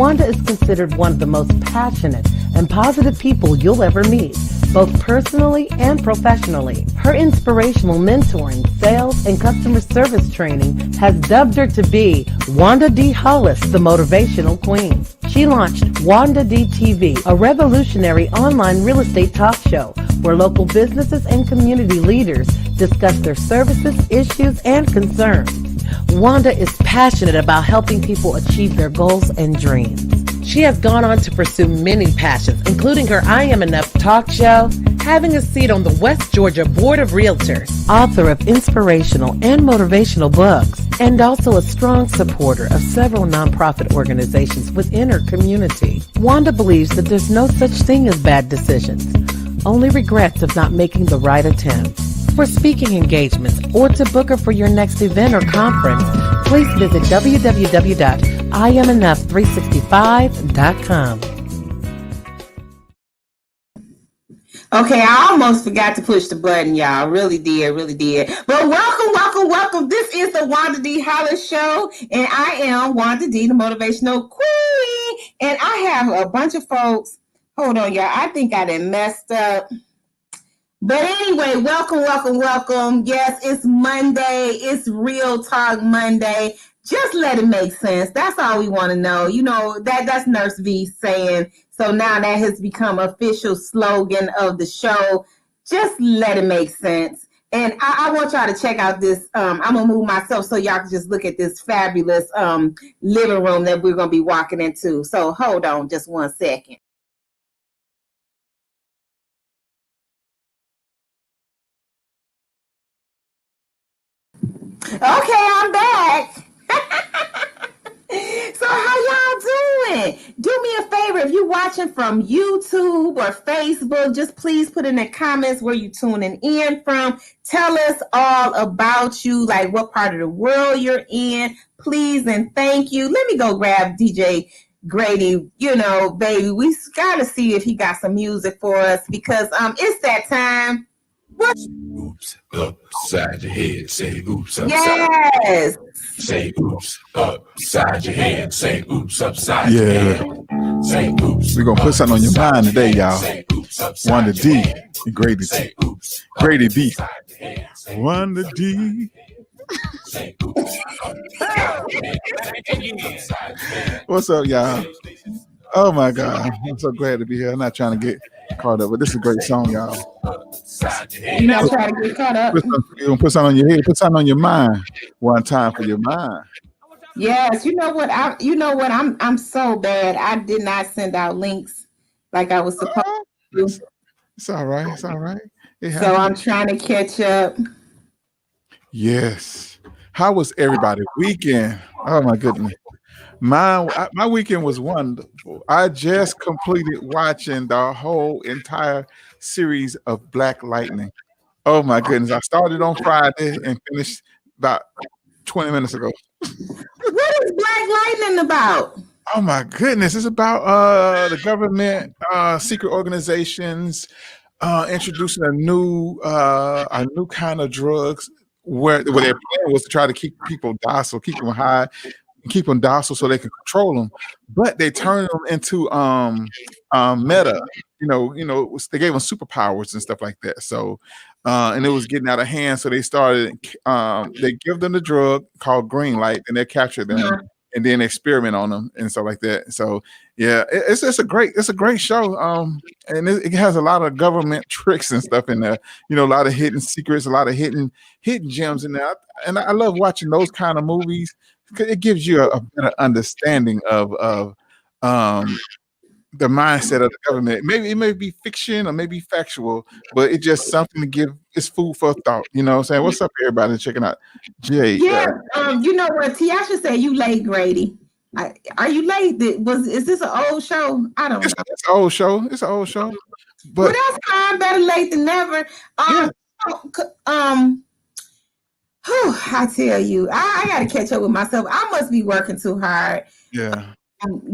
Wanda is considered one of the most passionate and positive people you'll ever meet, both personally and professionally. Her inspirational mentoring, sales, and customer service training has dubbed her to be Wanda D. Hollis, the Motivational Queen. She launched Wanda D TV, a revolutionary online real estate talk show where local businesses and community leaders discuss their services, issues, and concerns. Wanda is passionate about helping people achieve their goals and dreams. She has gone on to pursue many passions, including her I Am Enough talk show, having a seat on the West Georgia Board of Realtors, author of inspirational and motivational books, and also a strong supporter of several nonprofit organizations within her community. Wanda believes that there's no such thing as bad decisions, only regrets of not making the right attempt. For speaking engagements or to book her for your next event or conference, please visit www.IamEnough365.com. Okay, I almost forgot to push the button, y'all. Really did. But welcome. This is the Wanda D. Hollis Show, and I am Wanda D, the Motivational Queen. And I have a bunch of folks. Hold on, y'all. I think I done messed up. But anyway, welcome. Yes, it's Monday. It's Real Talk Monday. Just let it make sense. That's all we want to know. You know, that's Nurse V saying. So now that has become official slogan of the show. Just let it make sense. And I want y'all to check out this. I'm going to move myself so y'all can just look at this fabulous living room that we're going to be walking into. So hold on just 1 second. Okay, I'm back. So how y'all doing? Do me a favor, if you're watching from YouTube or Facebook, just please put in the comments where you're tuning in from. Tell us all about you, like what part of the world you're in, please and thank you. Let me go grab DJ Grady. You know, baby, we got to see if he got some music for us because it's that time. What? Oops, upside your head. Say oops, upside. Yes. Say oops, upside your head. Say oops, upside your head. Say oops. We're going to put something on your mind today, y'all. Wanda D and Grady D. Grady D. Wanda D. What's up, y'all? Oh, my God. I'm so glad to be here. I'm not trying to get caught up, but this is a great song, y'all. You're not trying to get caught up. You're gonna put something on your head, put something on your mind. One time for your mind. Yes, you know what? I'm so bad. I did not send out links like I was supposed to. It's all right. So I'm trying to catch up. Yes. How was everybody's weekend? Oh my goodness. My weekend was wonderful. I just completed watching the whole entire series of Black Lightning. Oh my goodness. I started on Friday and finished about 20 minutes ago. What is Black Lightning about? Oh my goodness. It's about the government, secret organizations, introducing a new kind of drugs where their plan was to try to keep people docile, keep them high, keep them docile so they can control them, but they turned them into meta. You know, they gave them superpowers and stuff like that. So, and it was getting out of hand. So they started. They give them the drug called green light, and they capture them, and then experiment on them and stuff like that. So, yeah, it's a great show. And it has a lot of government tricks and stuff in there. You know, a lot of hidden secrets, a lot of hidden gems in there. And I love watching those kind of movies. It gives you a better understanding of the mindset of the government. Maybe it may be fiction or maybe factual, but it's just something to give. It's food for thought. You know what I'm saying? What's up, everybody? Checking out Jay. Yeah, you know what? Tiasha said you late, Grady. Are you late? Is this an old show? I don't know. It's an old show. It's an old show. But well, that's fine. Better late than never. I tell you, I got to catch up with myself. I must be working too hard. Yeah.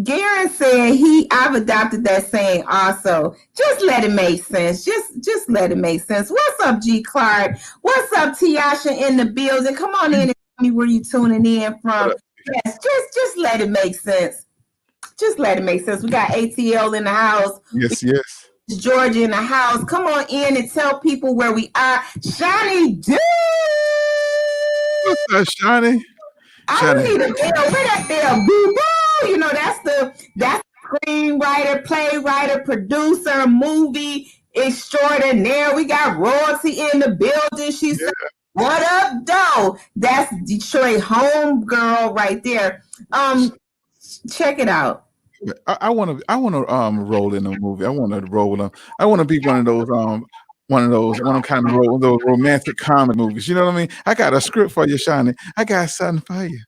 Garen said I've adopted that saying also. Just let it make sense. Just let it make sense. What's up, G. Clark? What's up, Tiasha in the building? Come on in and tell me where you tuning in from. Yes, just let it make sense. Just let it make sense. We got ATL in the house. Yes. Georgia in the house. Come on in and tell people where we are. Shiny dude. What's up, Shani? I need a bell. Where that bell? Boo boo. You know, that's the screenwriter, playwright, producer, movie extraordinaire. We got royalty in the building. She said, "What up, doe?" That's Detroit homegirl right there. Check it out. I want to roll in a movie. I want to roll them. I want to be one of those kind of those romantic comedy movies. You know what I mean? I got a script for you, Shani. I got something for you.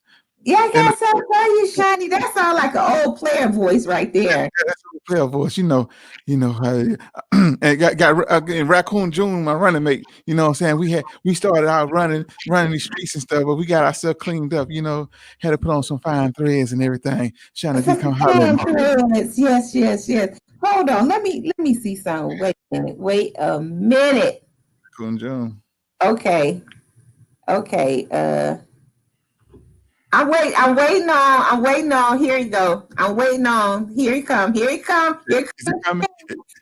Yeah, I got something for you, Shani. That sounds like an old player voice right there. Yeah, that's an old player voice. You know how. And got Raccoon June, my running mate. You know what I'm saying? We started out running these streets and stuff, but we got ourselves cleaned up. You know, had to put on some fine threads and everything. Shani, you come holler at me. Yes. Hold on. Let me see something. Wait a minute. Raccoon June. Okay. I'm waiting on. Here you go. I'm waiting on. Here he come. Here he come. Here come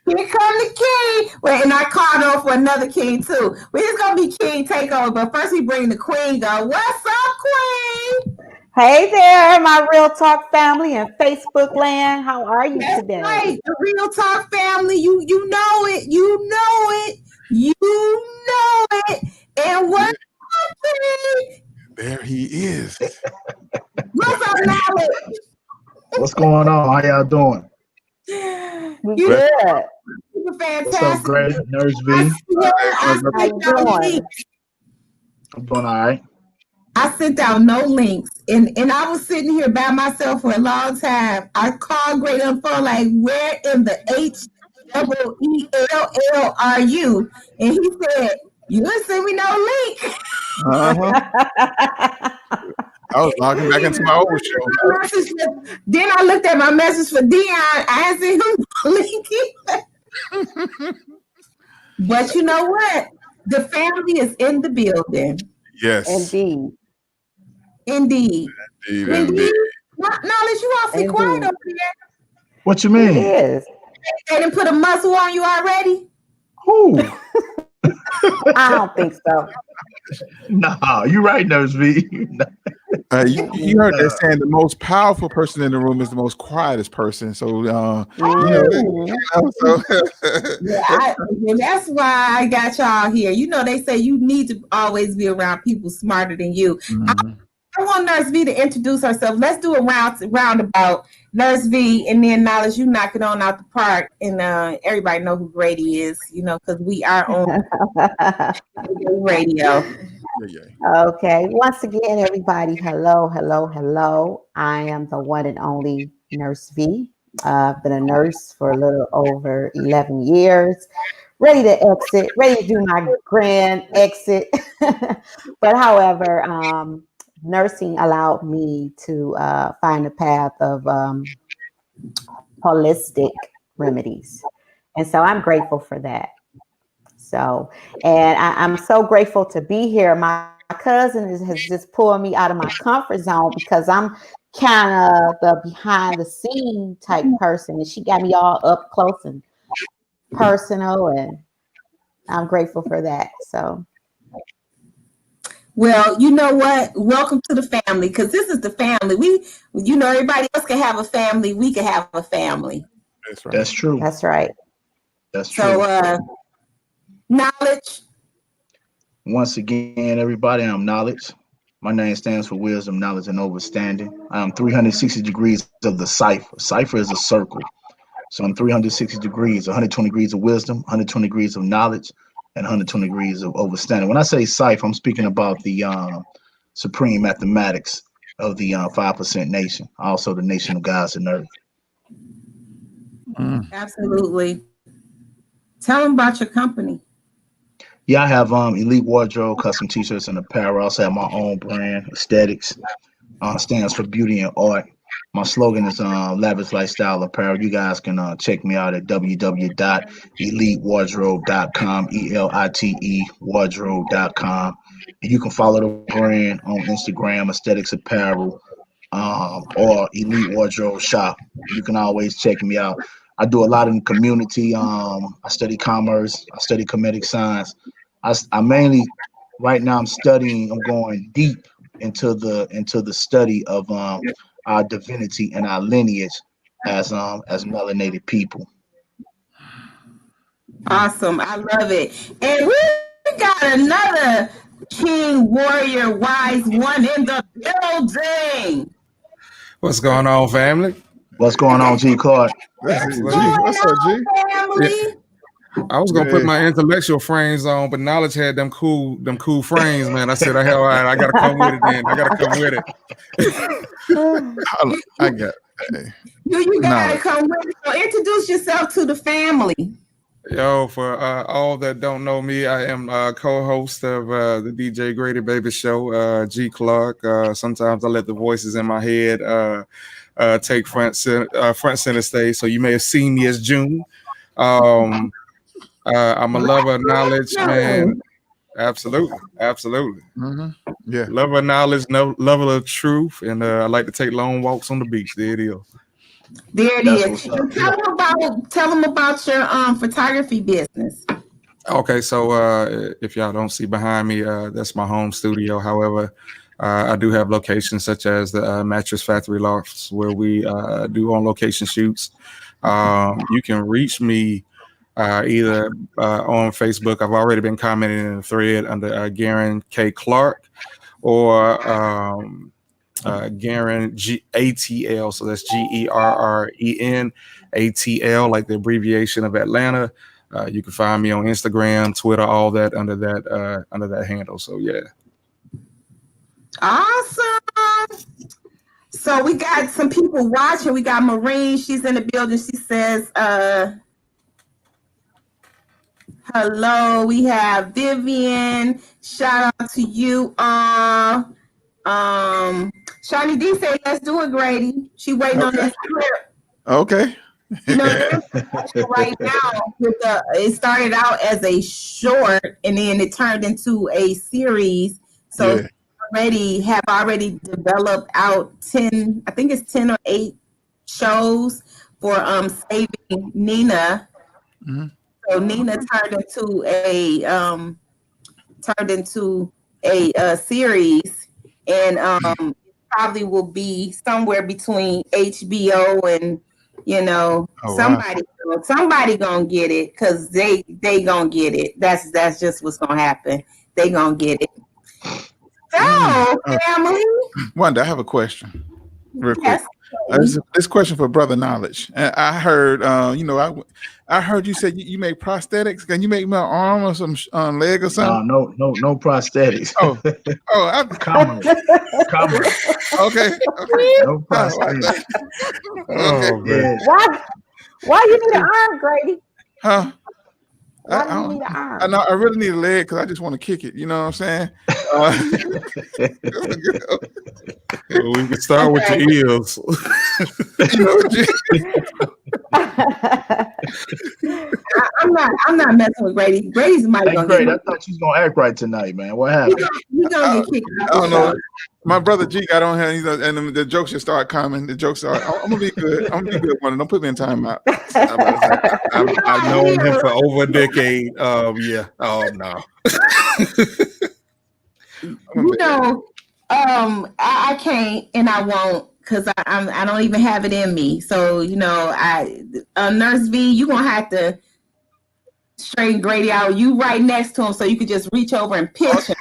the king. Wait, and I called on for another king too. We're just gonna be king takeover, but first we bring the queen. Go. What's up, queen? Hey there, my Real Talk family and Facebook land. How are you today? Right, the Real Talk family. You know it. You know it. And what's happening? There he is. What's up, Knowledge? What's going on? How y'all doing? We good. You're fantastic. What's up, Grady? Nurse V? How you doing? I'm doing all right. I sent out no links, and I was sitting here by myself for a long time. I called Grady on the phone like, where in the HEELL are you? And he said, you didn't send me no link. I was logging back into my old show. Then I looked at my message for Dion. I didn't see him link either. But you know what? The family is in the building. Yes. Indeed. Knowledge, you awfully quiet over there. What you mean? It is. They didn't put a muscle on you already? Who? I don't think so. Nah, you're right, Nurse V. You heard that saying the most powerful person in the room is the most quietest person. So, that's why I got y'all here. You know, they say you need to always be around people smarter than you. Mm-hmm. I want Nurse V to introduce herself. Let's do a roundabout. Nurse V, and then Knowledge, you knock it on out the park, and everybody know who Grady is, you know, because we are on radio. Okay. Once again, everybody, hello. I am the one and only Nurse V. I've been a nurse for a little over 11 years. Ready to do my grand exit. But however, nursing allowed me to find a path of holistic remedies. And so I'm grateful for that. So, and I'm so grateful to be here. My cousin has just pulled me out of my comfort zone because I'm kind of the behind the scene type person. And she got me all up close and personal. And I'm grateful for that. So. Well, you know what? Welcome to the family, because this is the family. Everybody else can have a family. We can have a family. That's right. That's true. That's right. That's true. So, Knowledge. Once again, everybody, I'm Knowledge. My name stands for wisdom, knowledge, and understanding. I am 360 degrees of the cipher. Cipher is a circle. So I'm 360 degrees, 120 degrees of wisdom, 120 degrees of knowledge, and 120 degrees of understanding. When I say cipher, I'm speaking about the supreme mathematics of the 5% nation, also the nation of gods and earth. Absolutely. Tell them about your company. Yeah, I have Elite Wardrobe, custom t-shirts and apparel. I also have my own brand, Aesthetics. Stands for beauty and art. My slogan is lavish lifestyle apparel. You guys can check me out at www.elitewardrobe.com, ELITE wardrobe.com. And you can follow the brand on Instagram, Aesthetics Apparel, or Elite Wardrobe Shop. You can always check me out. I do a lot in the community. I study commerce. I study comedic science. I mainly right now I'm going deep into the study of our divinity and our lineage as melanated people. Awesome. I love it. And we got another King Warrior Wise One in the building. What's going on, family? What's going on, G Clark? What's G, going what's up, G? on, family? I was gonna put my intellectual frames on, but Knowledge had them cool frames, man. I said, all right, I gotta come with it, man. I gotta come with it. I got You gotta come with it. So introduce yourself to the family. Yo, for all that don't know me, I am co-host of the DJ Grady Baby Show, G Clark. Sometimes I let the voices in my head take front center stage. So you may have seen me as June. I'm a lover of knowledge, man. Absolutely. Mm-hmm. Yeah. Lover of knowledge, lover of truth, and I like to take long walks on the beach. There it is. There it is. Tell them about your photography business. Okay, so if y'all don't see behind me, that's my home studio. However, I do have locations such as the Mattress Factory Lofts where we do on location shoots. You can reach me either on Facebook. I've already been commenting in the thread under Garen K. Clark or Garen ATL. So that's GERREN ATL, like the abbreviation of Atlanta. You can find me on Instagram, Twitter, all that under that handle. So yeah. Awesome. So we got some people watching. We got Maureen. She's in the building. She says, hello. We have Vivian. Shout out to you all. Shawnee D said, let's do it, Grady. She waiting on that script. Okay. You know, right now, it started out as a short and then it turned into a series. So have already developed out 10, I think it's 10 or 8 shows for Saving Nina. Mm-hmm. So Nina turned into a series, and probably will be somewhere between HBO and somebody gonna get it, because they gonna get it. That's just what's gonna happen. They gonna get it. So, family. Wanda, I have a question, real quick. This question for Brother Knowledge. I heard, I heard you said you make prosthetics. Can you make my arm or some leg or something? No prosthetics. Commerce. Okay. No prosthetics. Okay. Why you need an arm, Grady? Huh? Why do you need an arm? I really need a leg because I just want to kick it. You know what I'm saying? We can start with your ears. I'm not messing with Grady. Grady's mic gonna get. I thought you was gonna act right tonight, man. What happened? You gonna get kicked out. I don't know. My brother G got on here, and the jokes just start coming. The jokes are, I'm gonna be good. I'm gonna be good one. Don't put me in timeout. I've known him for over a decade. Yeah. Oh no. I can't and I won't, because I don't even have it in me. So Nurse V, you gonna have to straighten Grady out. You right next to him, so you could just reach over and pinch him.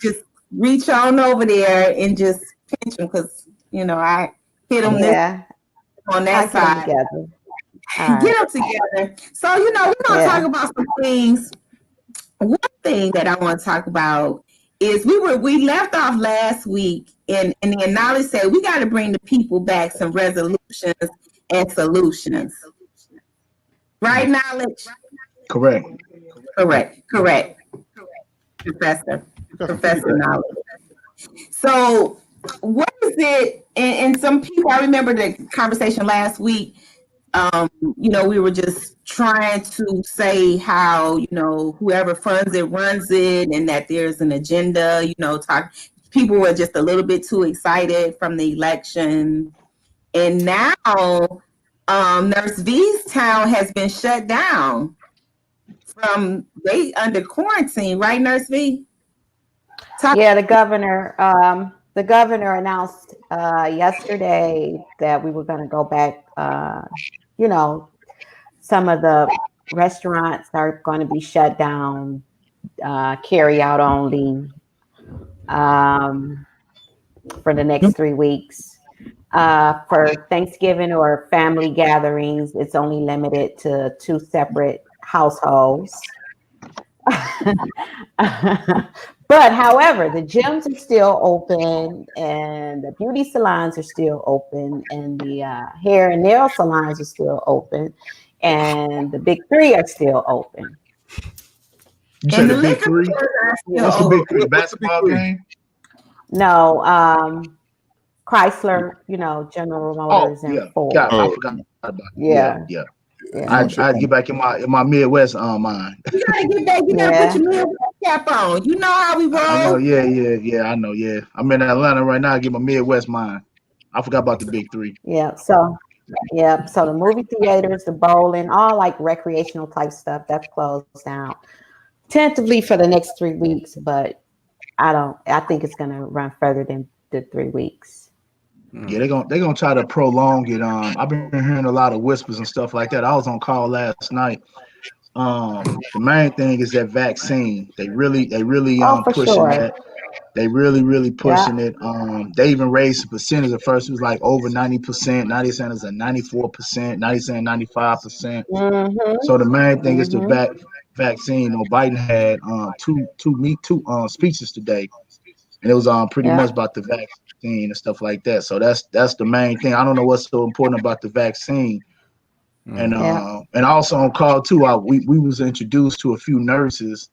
Just reach on over there and just pinch him, because I hit him on that side. Get them together. So we're gonna talk about some things. One thing that I want to talk about is we left off last week, and the knowledge said we got to bring the people back some resolutions and solutions. Right, Knowledge? Correct. Professor Knowledge. So what is it? And some people, I remember the conversation last week. we were just trying to say how, whoever funds it runs it, and that there's an agenda, people were just a little bit too excited from the election. And now Nurse V's town has been shut down they under quarantine, right, Nurse V? Yeah, the governor announced yesterday that we were going to go back. Some of the restaurants are going to be shut down, carry out only for the next 3 weeks. For Thanksgiving or family gatherings, it's only limited to 2 separate households. But however, the gyms are still open, and the beauty salons are still open, and the hair and nail salons are still open, and the big 3 are still open. You said the big 3? What's the big 3? The basketball game? No, Chrysler, General Motors and Ford. I forgot about it. Yeah. I'd get back in my Midwest mind. You gotta get back. You gotta put your Midwest cap on. You know how we roll. I know. Yeah. I know. Yeah. I'm in Atlanta right now. I get my Midwest mind. I forgot about the big 3. Yeah. So the movie theaters, the bowling, all like recreational type stuff, that's closed down tentatively for the next 3 weeks. But I think it's gonna run further than the 3 weeks. Yeah, they're gonna try to prolong it. I've been hearing a lot of whispers and stuff like that. I was on call last night. The main thing is that vaccine. They really pushing that. They really pushing it. They even raised the percentage at first. It was like over 90%. Now they're saying it's at 94%. Now they're saying 95%. So the main thing is the vaccine. Biden had two speeches today, and it was pretty much about the vaccine and stuff like that. So that's the main thing. I don't know what's so important about the vaccine. And also on call too, we was introduced to a few nurses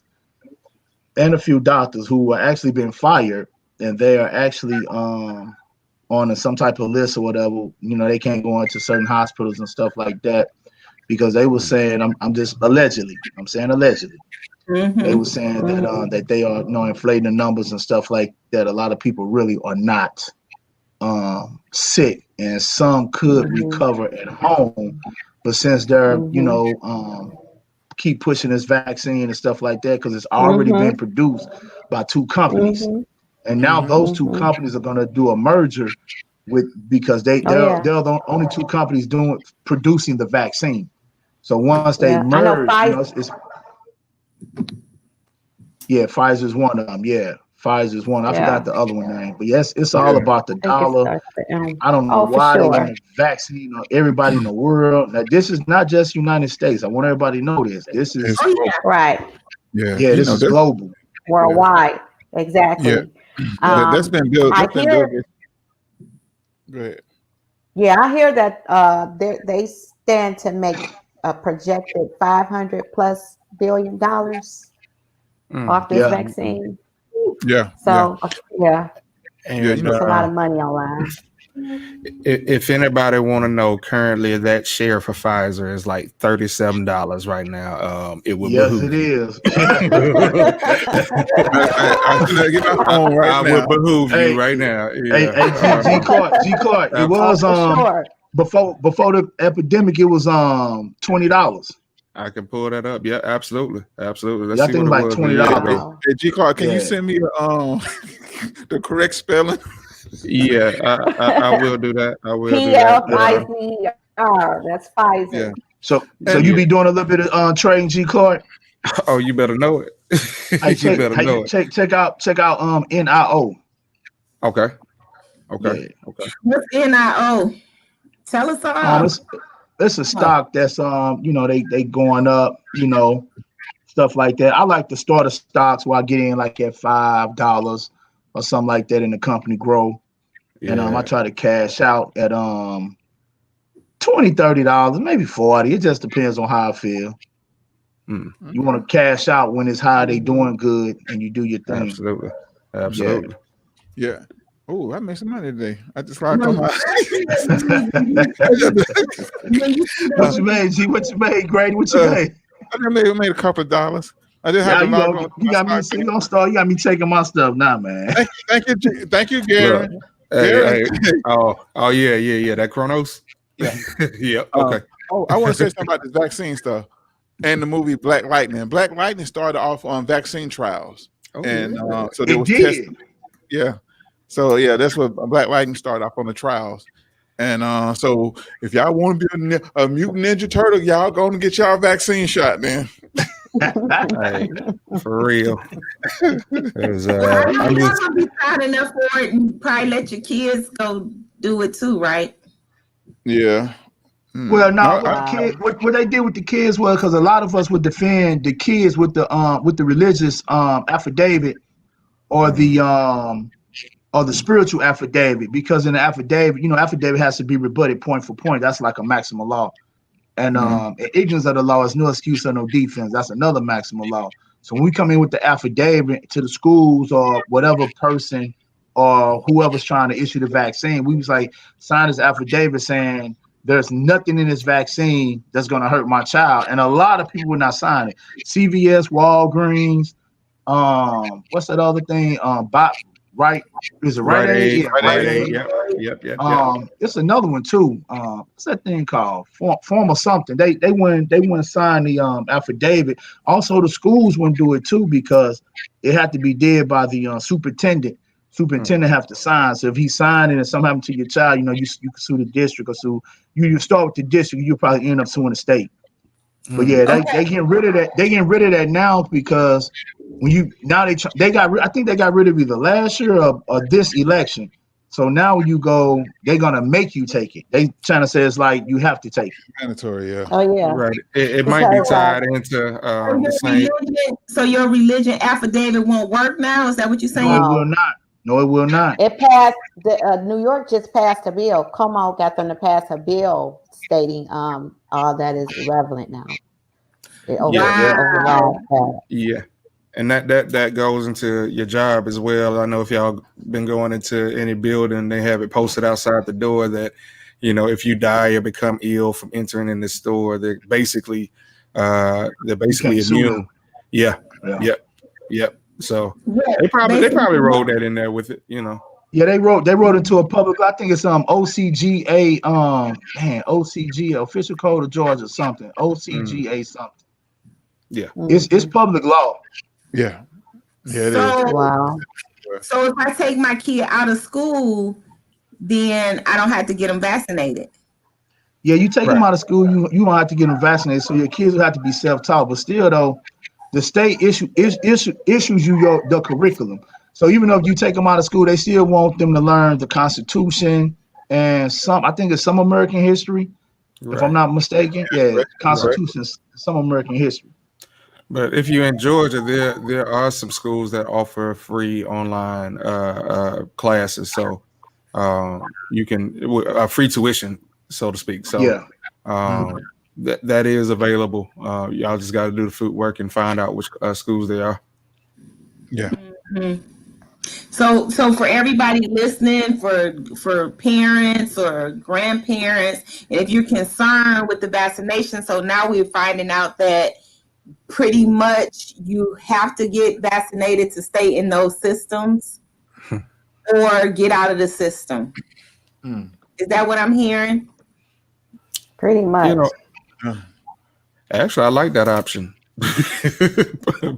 and a few doctors who were actually been fired, and they are actually on some type of list or whatever. They can't go into certain hospitals and stuff like that because they were saying, I'm just allegedly. I'm saying allegedly. They were saying that they are inflating the numbers and stuff like that. A lot of people really are not sick, and some could recover at home. But since they're keep pushing this vaccine and stuff like that, because it's already been produced by 2 companies, and now those 2 companies are going to do a merger because they're the only 2 companies producing the vaccine. So once they merge, Pfizer's one of them. Yeah, Pfizer's one. I forgot the other one name, but yes, it's all about the dollar. I don't know why they want to vaccine everybody in the world. Now, this is not just United States. I want everybody to know this. This is right. Yeah, this is global, worldwide. Exactly. Yeah, that's been built. Go ahead. Yeah, I hear that they stand to make a projected $500+ billion off this vaccine. Yeah. So And it's a lot of money online. If anybody want to know, currently that share for Pfizer is like $37 right now. It would it is. I would behoove you right now. Yeah. G Clark. It was before the epidemic. It was $20. I can pull that up. Yeah, absolutely. Let's see I think what like it was. $20. Hey, G Clark, can you send me the correct spelling? Yeah, I will do that. I will PFIZER. That's Pfizer. Yeah. So you be doing a little bit of trading, G Clark? Oh, you better know it. Check out NIO. Okay. What's NIO? Tell us all. It's a stock that's they going up, stuff like that. I like to start the stocks where I get in like at $5 or something like that, and the company grow. Yeah. And I try to cash out at $20, $30, maybe $40. It just depends on how I feel. You want to cash out when it's high, they doing good, and you do your thing. Absolutely. Yeah. Oh, I made some money today. I just rocked on my. What you made, G? What you made, Grady? What you made? I made a couple of dollars. I just Yeah, have to log on. you got me. See, you don't start. You got me taking my stuff now, man. Thank you, Gary. Hey, oh yeah. That Chronos. Yeah. Yeah. Okay. I want to say something about this vaccine stuff and the movie Black Lightning. Black Lightning started off on vaccine trials, so there was testing. Yeah. So yeah, that's what Black Lightning started off on the trials. And so if y'all want to be a mutant ninja turtle, y'all go and get y'all vaccine shot, man. Hey, for real. I'm gonna be proud enough for it and probably let your kids go do it too, right? Yeah. Well, no, what they did with the kids was because a lot of us would defend the kids with the religious affidavit or the spiritual affidavit, because in the affidavit, affidavit has to be rebutted point for point. That's like a maximum law. And ignorance of the law is no excuse or no defense. That's another maximum law. So when we come in with the affidavit to the schools or whatever person or whoever's trying to issue the vaccine, we was like, sign this affidavit saying there's nothing in this vaccine that's going to hurt my child. And a lot of people would not sign it. CVS, Walgreens, what's that other thing? Right? Is it Rite Aid? Yeah, Rite Aid. Yep. It's another one too. What's that thing called? Form or something. They wouldn't sign the affidavit. Also, the schools wouldn't do it too because it had to be did by the superintendent. Superintendent have to sign. So if he signed it and something happened to your child, you can sue the district or sue. You start with the district, you'll probably end up suing the state. But yeah, they getting rid of that. They getting rid of that now because they got rid of either last year or this election. So now when you go, they're gonna make you take it. They trying to say it's like you have to take it. Mandatory, yeah. Oh yeah. Right. It might be tied into the same. So your religion affidavit won't work now? Is that what you're saying? No, it will not. No, it will not. It passed. New York just passed a bill. Como got them to pass a bill stating all that is irrelevant now. Yeah. And that goes into your job as well. I know if y'all been going into any building, they have it posted outside the door that, if you die or become ill from entering in the store, they're basically immune. Yeah. Yep. So they probably rolled that in there with it, Yeah, they wrote into a public. I think it's OCGA OCGA official code of Georgia something. OCGA something. Yeah, it's public law. Yeah, it is. Wow. So if I take my kid out of school, then I don't have to get them vaccinated. Yeah, you take them out of school, you don't have to get them vaccinated. So your kids will have to be self-taught. But still, though, the state issues you the curriculum. So even though if you take them out of school, they still want them to learn the Constitution and I think it's some American history, if I'm not mistaken. Yeah, Constitution, some American history. But if you're in Georgia, there are some schools that offer free online classes, so you can free tuition, so to speak. So that is available. Y'all just got to do the footwork and find out which schools they are. Yeah. Mm-hmm. So for everybody listening, for parents or grandparents, and if you're concerned with the vaccination, so now we're finding out that pretty much you have to get vaccinated to stay in those systems or get out of the system. Is that what I'm hearing? Pretty much. Actually, I like that option.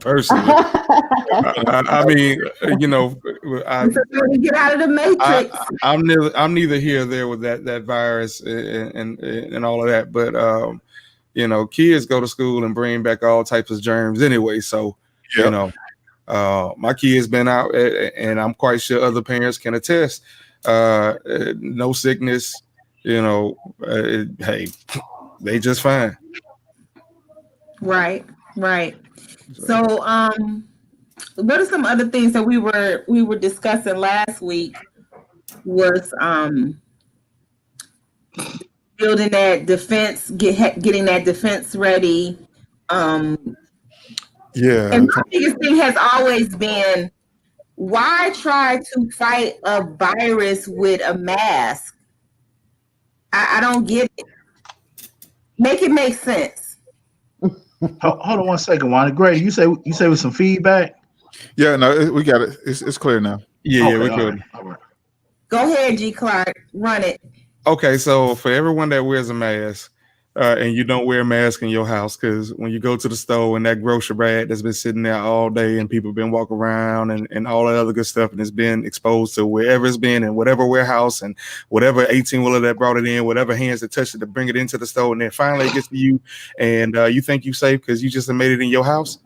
Personally, I mean, get out of the matrix. I'm neither here or there with that virus and all of that, but kids go to school and bring back all types of germs anyway. So, my kid's been out, and I'm quite sure other parents can attest. No sickness, hey, they just fine. Right. So, what are some other things that we were discussing last week? Was building that defense, getting that defense ready. And my biggest thing has always been why try to fight a virus with a mask? I don't get it. Make it make sense. Hold on one second, Wanda. Grady, you say with some feedback? Yeah, no, we got it. It's clear now. Yeah, Okay, we all could. right, all right. Go ahead, G. Clark. Run it. Okay, so for everyone that wears a mask, and you don't wear a mask in your house, because when you go to the store and that grocery bag that's been sitting there all day and people been walking around and all that other good stuff, and it's been exposed to wherever it's been in whatever warehouse and whatever 18-wheeler that brought it in, whatever hands that touched it to bring it into the store, and then finally it gets to you, and you think you safe because you just made it in your house.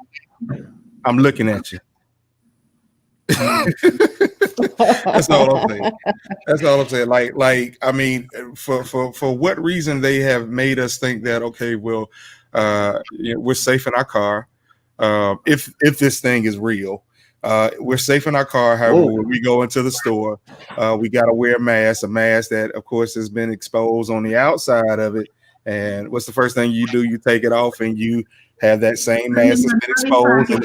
I'm looking at you. That's all I'm saying. That's all I'm saying. Like, I mean, for what reason they have made us think that, okay, well, we're safe in our car. If this thing is real, we're safe in our car. However, when we go into the store, we got to wear a mask that, of course, has been exposed on the outside of it. And what's the first thing you do? You take it off and you have that same mask that's been exposed.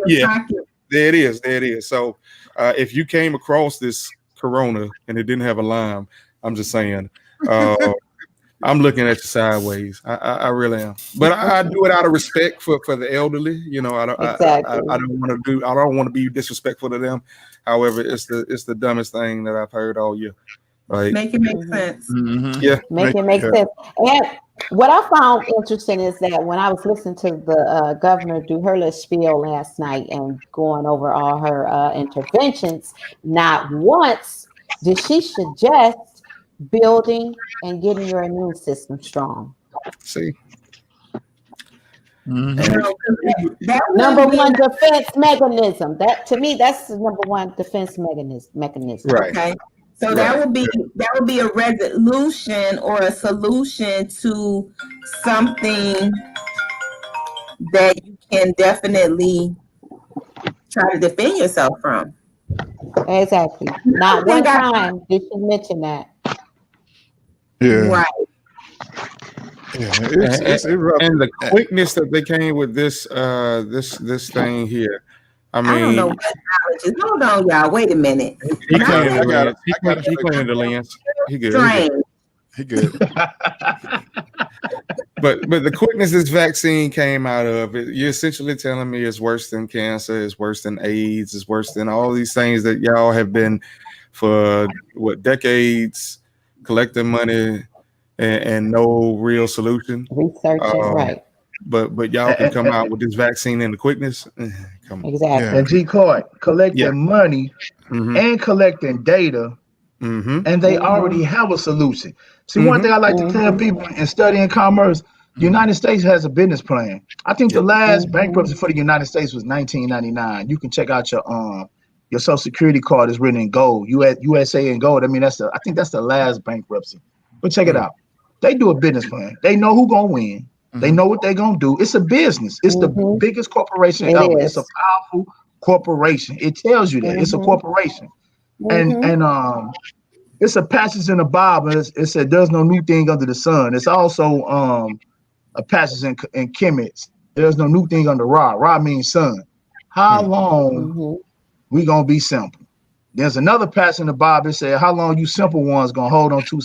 Yeah. There it is. So if you came across this Corona and it didn't have a lime, I'm just saying, I'm looking at you sideways. I really am. But I do it out of respect for the elderly. You know, I don't want to be disrespectful to them. However, it's the dumbest thing that I've heard all year. Like, make it make sense. Mm-hmm. Yeah, make it make sense. And what I found interesting is that when I was listening to the governor do her little spiel last night and going over all her interventions, not once did she suggest building and getting your immune system strong. See, That number one defense mechanism. That to me, that's the number one defense mechanism. right. Okay. So that would be a resolution or a solution to something that you can definitely try to defend yourself from. Exactly. Not one time did she mention that. Yeah. Right. Yeah. It's and the quickness that they came with this thing here. I mean, I don't know what knowledge is. Hold on, y'all. Wait a minute. He cleaned the lens. He good. He good. But the quickness this vaccine came out of, you're essentially telling me it's worse than cancer, it's worse than AIDS, it's worse than all these things that y'all have been for decades collecting money and no real solution. Researching, right. But y'all can come out with this vaccine and the quickness. Come on. Exactly. And G. Clark collecting money and collecting data, and they already have a solution. See, one thing I like to tell people in studying commerce, the United States has a business plan. I think the last bankruptcy for the United States was 1999. You can check out your Social Security card is written in gold, USA in gold. I mean, I think that's the last bankruptcy. But check it out. They do a business plan. They know who's gonna win. They know what they're gonna do. It's a business. It's the biggest corporation ever. It's a powerful corporation. It tells you that it's a corporation, and it's a passage in the Bible. It said, "There's no new thing under the sun." It's also a passage in Kemet. There's no new thing under Ra. Ra means sun. How long we gonna be simple? There's another passage in the Bible that said, "How long you simple ones gonna hold on to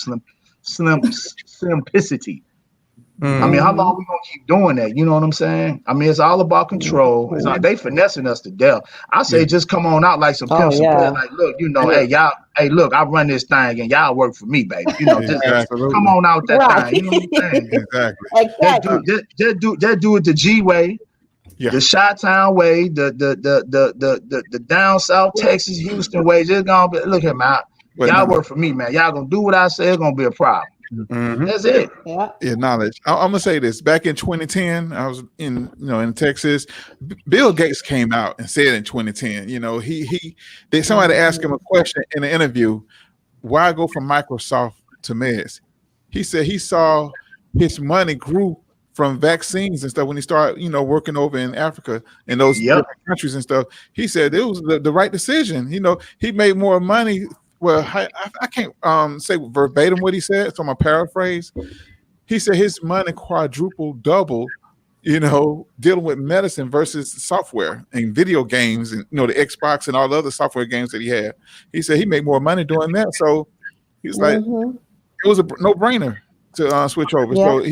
simplicity?" I mean, how long we gonna keep doing that? You know what I'm saying? I mean, it's all about control. It's not, they finessing us to death. I say, just come on out like some pimps and play. Like, look, you know, hey y'all, hey, look, I run this thing and y'all work for me, baby. You know, just come on out that thing. You know what I'm saying? Exactly. Just do it the G way, the Chi-Town way, the down south Texas, Houston way. Just gonna be, look at me. Y'all work for me, man. Y'all gonna do what I say. It's gonna be a problem. That's it. Yeah, knowledge. I'm gonna say this. Back in 2010, I was in Texas. Bill Gates came out and said in 2010, somebody asked him a question in an interview, why go from Microsoft to Meds? He said he saw his money grew from vaccines and stuff when he started, working over in Africa and those different countries and stuff. He said it was the right decision. He made more money. Well, I can't say verbatim what he said, so I'm gonna paraphrase. He said his money quadrupled, doubled dealing with medicine versus software and video games and the Xbox and all the other software games that he had. He said he made more money doing that. So he's like, it was a no-brainer to switch over. Yeah. So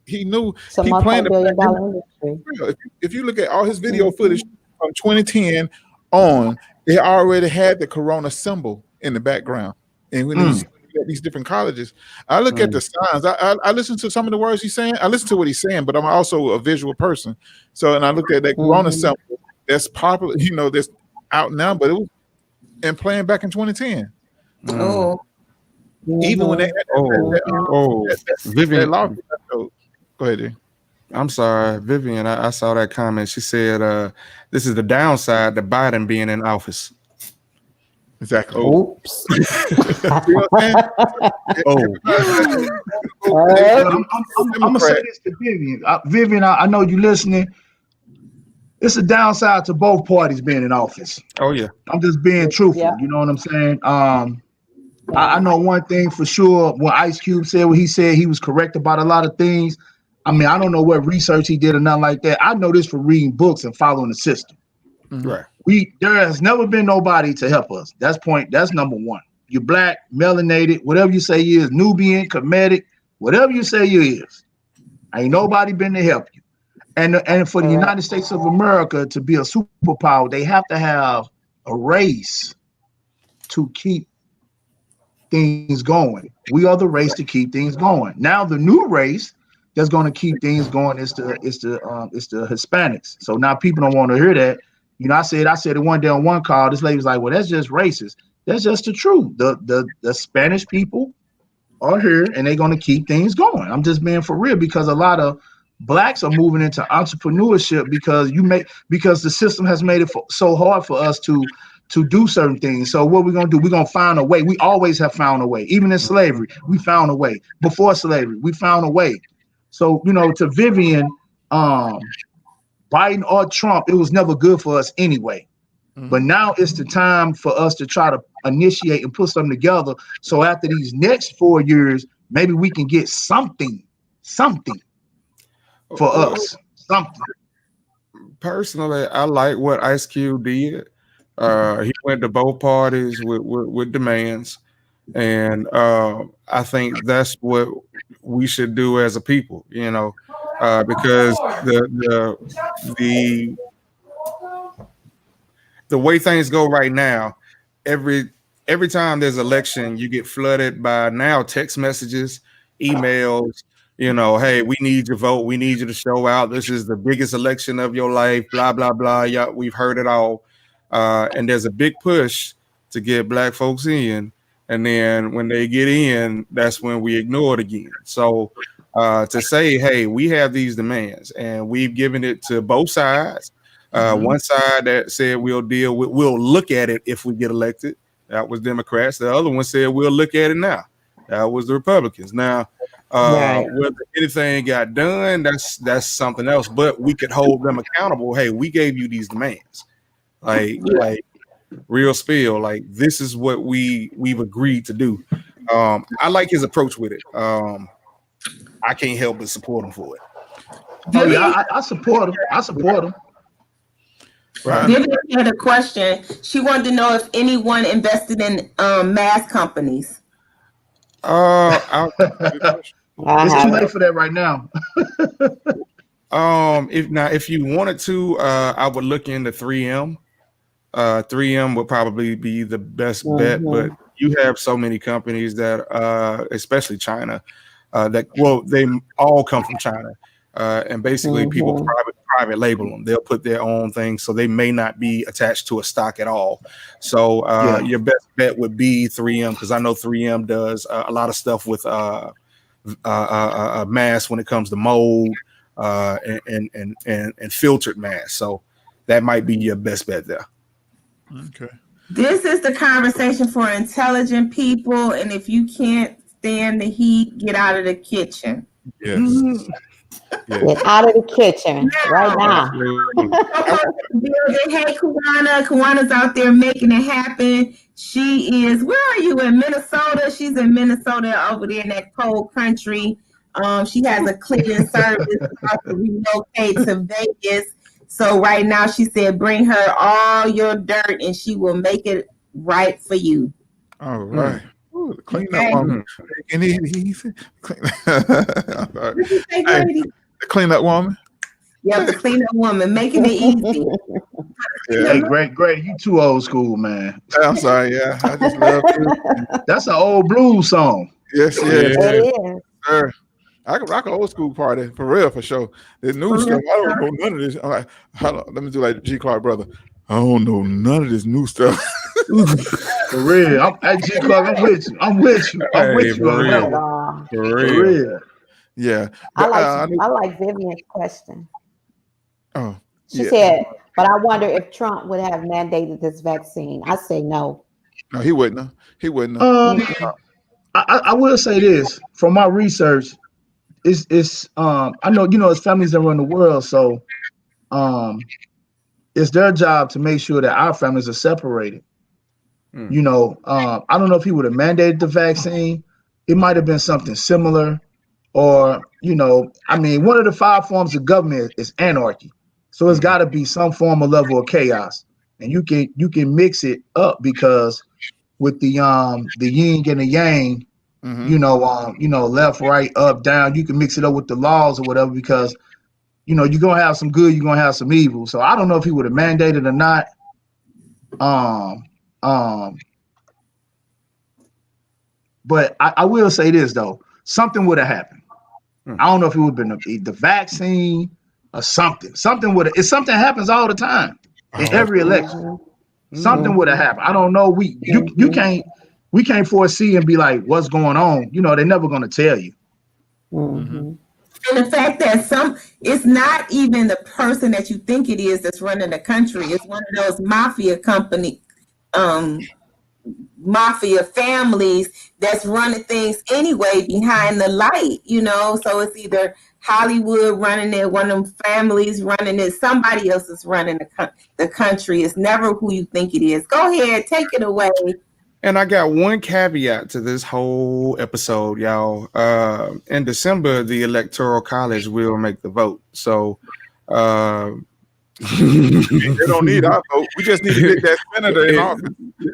he knew It's a he planned multi-billion-dollar industry. If you look at all his video footage from 2010 on, they already had the Corona symbol in the background. And when he was at these different colleges, I look at the signs. I listen to some of the words he's saying. I listen to what he's saying, but I'm also a visual person. So, and I looked at that Corona symbol that's popular, that's out now, but it was in playing back in 2010. Oh. Even when they had Vivian. Go ahead, dude. I'm sorry, Vivian. I saw that comment. She said, "This is the downside to Biden being in office." Exactly. Oops. I'm gonna say this to Vivian. Vivian, I know you listening. It's a downside to both parties being in office. Oh yeah. I'm just being truthful. Yeah. You know what I'm saying? I know one thing for sure. When Ice Cube said what he said, he was correct about a lot of things. I mean, I don't know what research he did or nothing like that. I know this from reading books and following the system. Right. There has never been nobody to help us. That's number one. You're black, melanated, whatever you say you is, Nubian, Kemetic, whatever you say you is. Ain't nobody been to help you. And for the United States of America to be a superpower, they have to have a race to keep things going. We are the race to keep things going. Now the new race that's going to keep things going is the Hispanics. So now people don't want to hear that. I said it one day on one call. This lady was like, "Well, that's just racist." That's just the truth. The Spanish people are here and they're going to keep things going. I'm just being for real, because a lot of blacks are moving into entrepreneurship because the system has made it so hard for us to do certain things. So what we're going to do, we're going to find a way. We always have found a way. Even in slavery, we found a way. Before slavery, we found a way. So, to Vivian, Biden or Trump, it was never good for us anyway. But now it's the time for us to try to initiate and put something together. So after these next 4 years, maybe we can get something for us. Something. Personally, I like what Ice Cube did. He went to both parties with demands, and I think that's what we should do as a people. Because the way things go right now, every time there's election, you get flooded by now text messages, emails. Hey, we need your vote. We need you to show out. This is the biggest election of your life. Blah blah blah. Yeah, we've heard it all. And there's a big push to get black folks in, and then when they get in, that's when we ignore it again. So to say, hey, we have these demands, and we've given it to both sides. One side that said we'll look at it if we get elected. That was Democrats. The other one said we'll look at it now. That was the Republicans. Now, whether anything got done, that's something else. But we could hold them accountable. Hey, we gave you these demands. Like real spill. Like, this is what we've agreed to do. I like his approach with it. I can't help but support him for it. Oh yeah, I support him. Right. Vivian had a question. She wanted to know if anyone invested in mass companies. It's too late for that right now. If you wanted to, I would look into 3M. 3M would probably be the best bet, but you have so many companies that, especially China, they all come from China, and basically people private label them. They'll put their own thing, so they may not be attached to a stock at all. So your best bet would be 3M, because I know 3M does a lot of stuff with masks when it comes to mold and filtered masks. So that might be your best bet there. Okay. This is the conversation for intelligent people, and if you can't stand the heat, get out of the kitchen. Yes. Get out of the kitchen right now. Hey, Kawana's out there making it happen. She is, where are you, in Minnesota? She's in Minnesota, over there in that cold country. She has a cleaning service about to relocate to Vegas. So right now she said, bring her all your dirt and she will make it right for you. All right. Ooh, clean Okay. up woman. Taking it easy. What did you say, Grady? The clean up woman. Yeah, the clean up woman, making it easy. Hey, Grady, you too old school, man. I'm sorry. Yeah, I just love you. That's an old blues song. Yes, Yeah. It is. sir. I can rock an old school party for real, for sure. The new stuff, I don't know none of this. I'm like, hold on, let me do like G Clark brother. I don't know none of this new stuff. For real. I'm G Clark, I'm with you. I'm with you. I'm with you on that one. For For real. Yeah. I But, like Vivian's question. oh, She said, but I wonder if Trump would have mandated this vaccine. I say no. no, he wouldn't have. He wouldn't have. I will say this from my research. It's I know it's families that run the world, so it's their job to make sure that our families are separated. I don't know if he would have mandated the vaccine. It might have been something similar, or one of the 5 forms of government is anarchy. So it's got to be some form of level of chaos, and you can mix it up because with the yin and the yang. Left, right, up, down. You can mix it up with the laws or whatever because, you're gonna have some good, you're gonna have some evil. So I don't know if he would have mandated or not. But I will say this though, something would have happened. I don't know if it would have been the vaccine or something. Something happens all the time in every election. Something would have happened. I don't know. We can't foresee and be like, what's going on? They're never going to tell you. And the fact that it's not even the person that you think it is that's running the country. It's one of those mafia families that's running things anyway behind the light, So it's either Hollywood running it, one of them families running it, somebody else is running the country. It's never who you think it is. Go ahead, take it away. And I got one caveat to this whole episode, y'all. In December, the Electoral College will make the vote. So they don't need our vote. We just need to get that senator in office.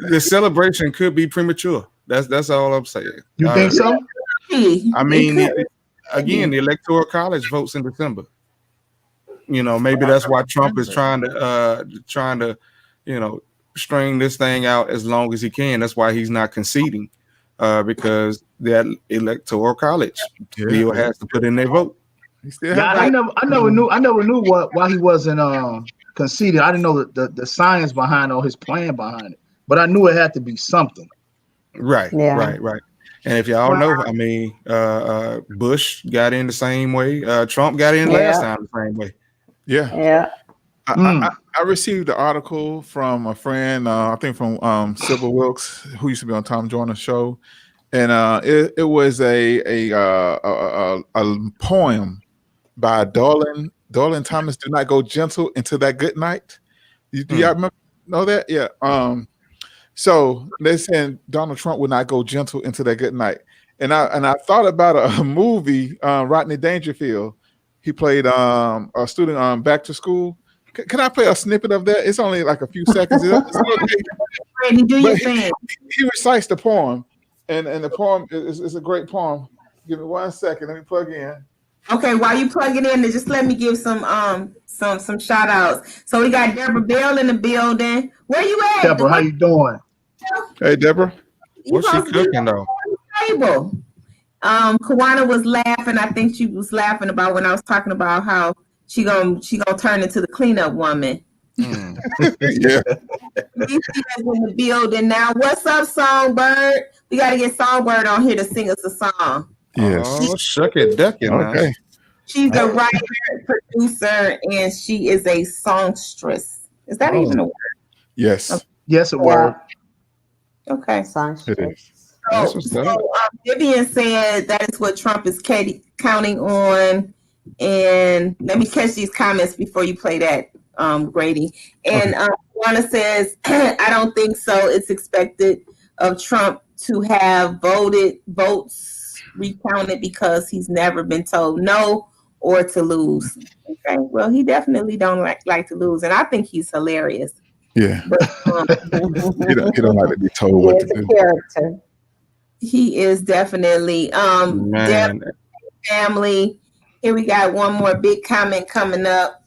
The celebration could be premature. That's all I'm saying. You think so? I mean, again, the Electoral College votes in December. Maybe that's why Trump is trying to, string this thing out as long as he can. That's why he's not conceding, because that Electoral College still has to put in their vote. I never knew why he wasn't conceding. I didn't know the science behind or his plan behind it, but I knew it had to be something. Right. And if y'all know, I mean, Bush got in the same way. Trump got in last time the same way. Yeah. I received an article from a friend, I think from Sybil Wilkes, who used to be on Tom Joyner's show, and it was a poem by Darlin Thomas. Do not go gentle into that good night. Do y'all know that? Yeah. So they're saying Donald Trump would not go gentle into that good night, and I thought about a movie, Rodney Dangerfield. He played a student Back to School. Can I play a snippet of that? It's only like a few seconds. It's okay. Do your thing. He recites the poem, and the poem is a great poem. Give me 1 second. Let me plug in. Okay, while you plug it in, just let me give some shout outs. So we got Deborah Bell in the building. Where you at? Deborah, how you doing? Hey, Deborah. What's she cooking though? Table. Kawana was laughing. I think she was laughing about when I was talking about how she gonna turn into the cleanup woman. Yeah. She's in the building now. What's up, Songbird? We got to get Songbird on here to sing us a song. Yes. Oh, shuck it, duck it. Okay. She's a writer, producer, and she is a songstress. Is that even a word? Yes. Okay. Yes, a word. Okay. Songstress. So Vivian said that is what Trump is counting on. And let me catch these comments before you play that, Grady. And Wanda says, I don't think so. It's expected of Trump to have votes recount it because he's never been told no or to lose. Okay, well, he definitely don't like to lose, and I think he's hilarious. Yeah. But, he don't like to be told He what is to a do. character. he is definitely Man, family. Here we got one more big comment coming up.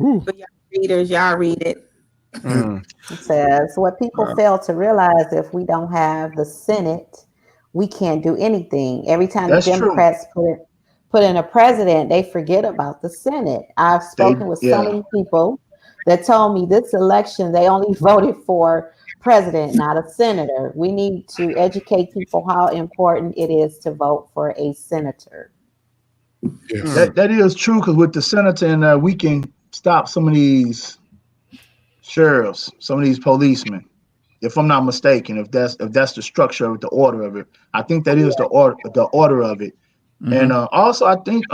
Ooh. For y'all readers, y'all read it. It says, what people fail to realize, if we don't have the Senate, we can't do anything. Every time That's the true. Democrats put in a president, they forget about the Senate. I've spoken with so many people that told me this election, they only voted for president, not a senator. We need to educate people how important it is to vote for a senator. Yes. That is true, because with the senator and we can stop some of these sheriffs, some of these policemen, if I'm not mistaken. If that's the structure of the order of it, I think that is the order of it. And also, I think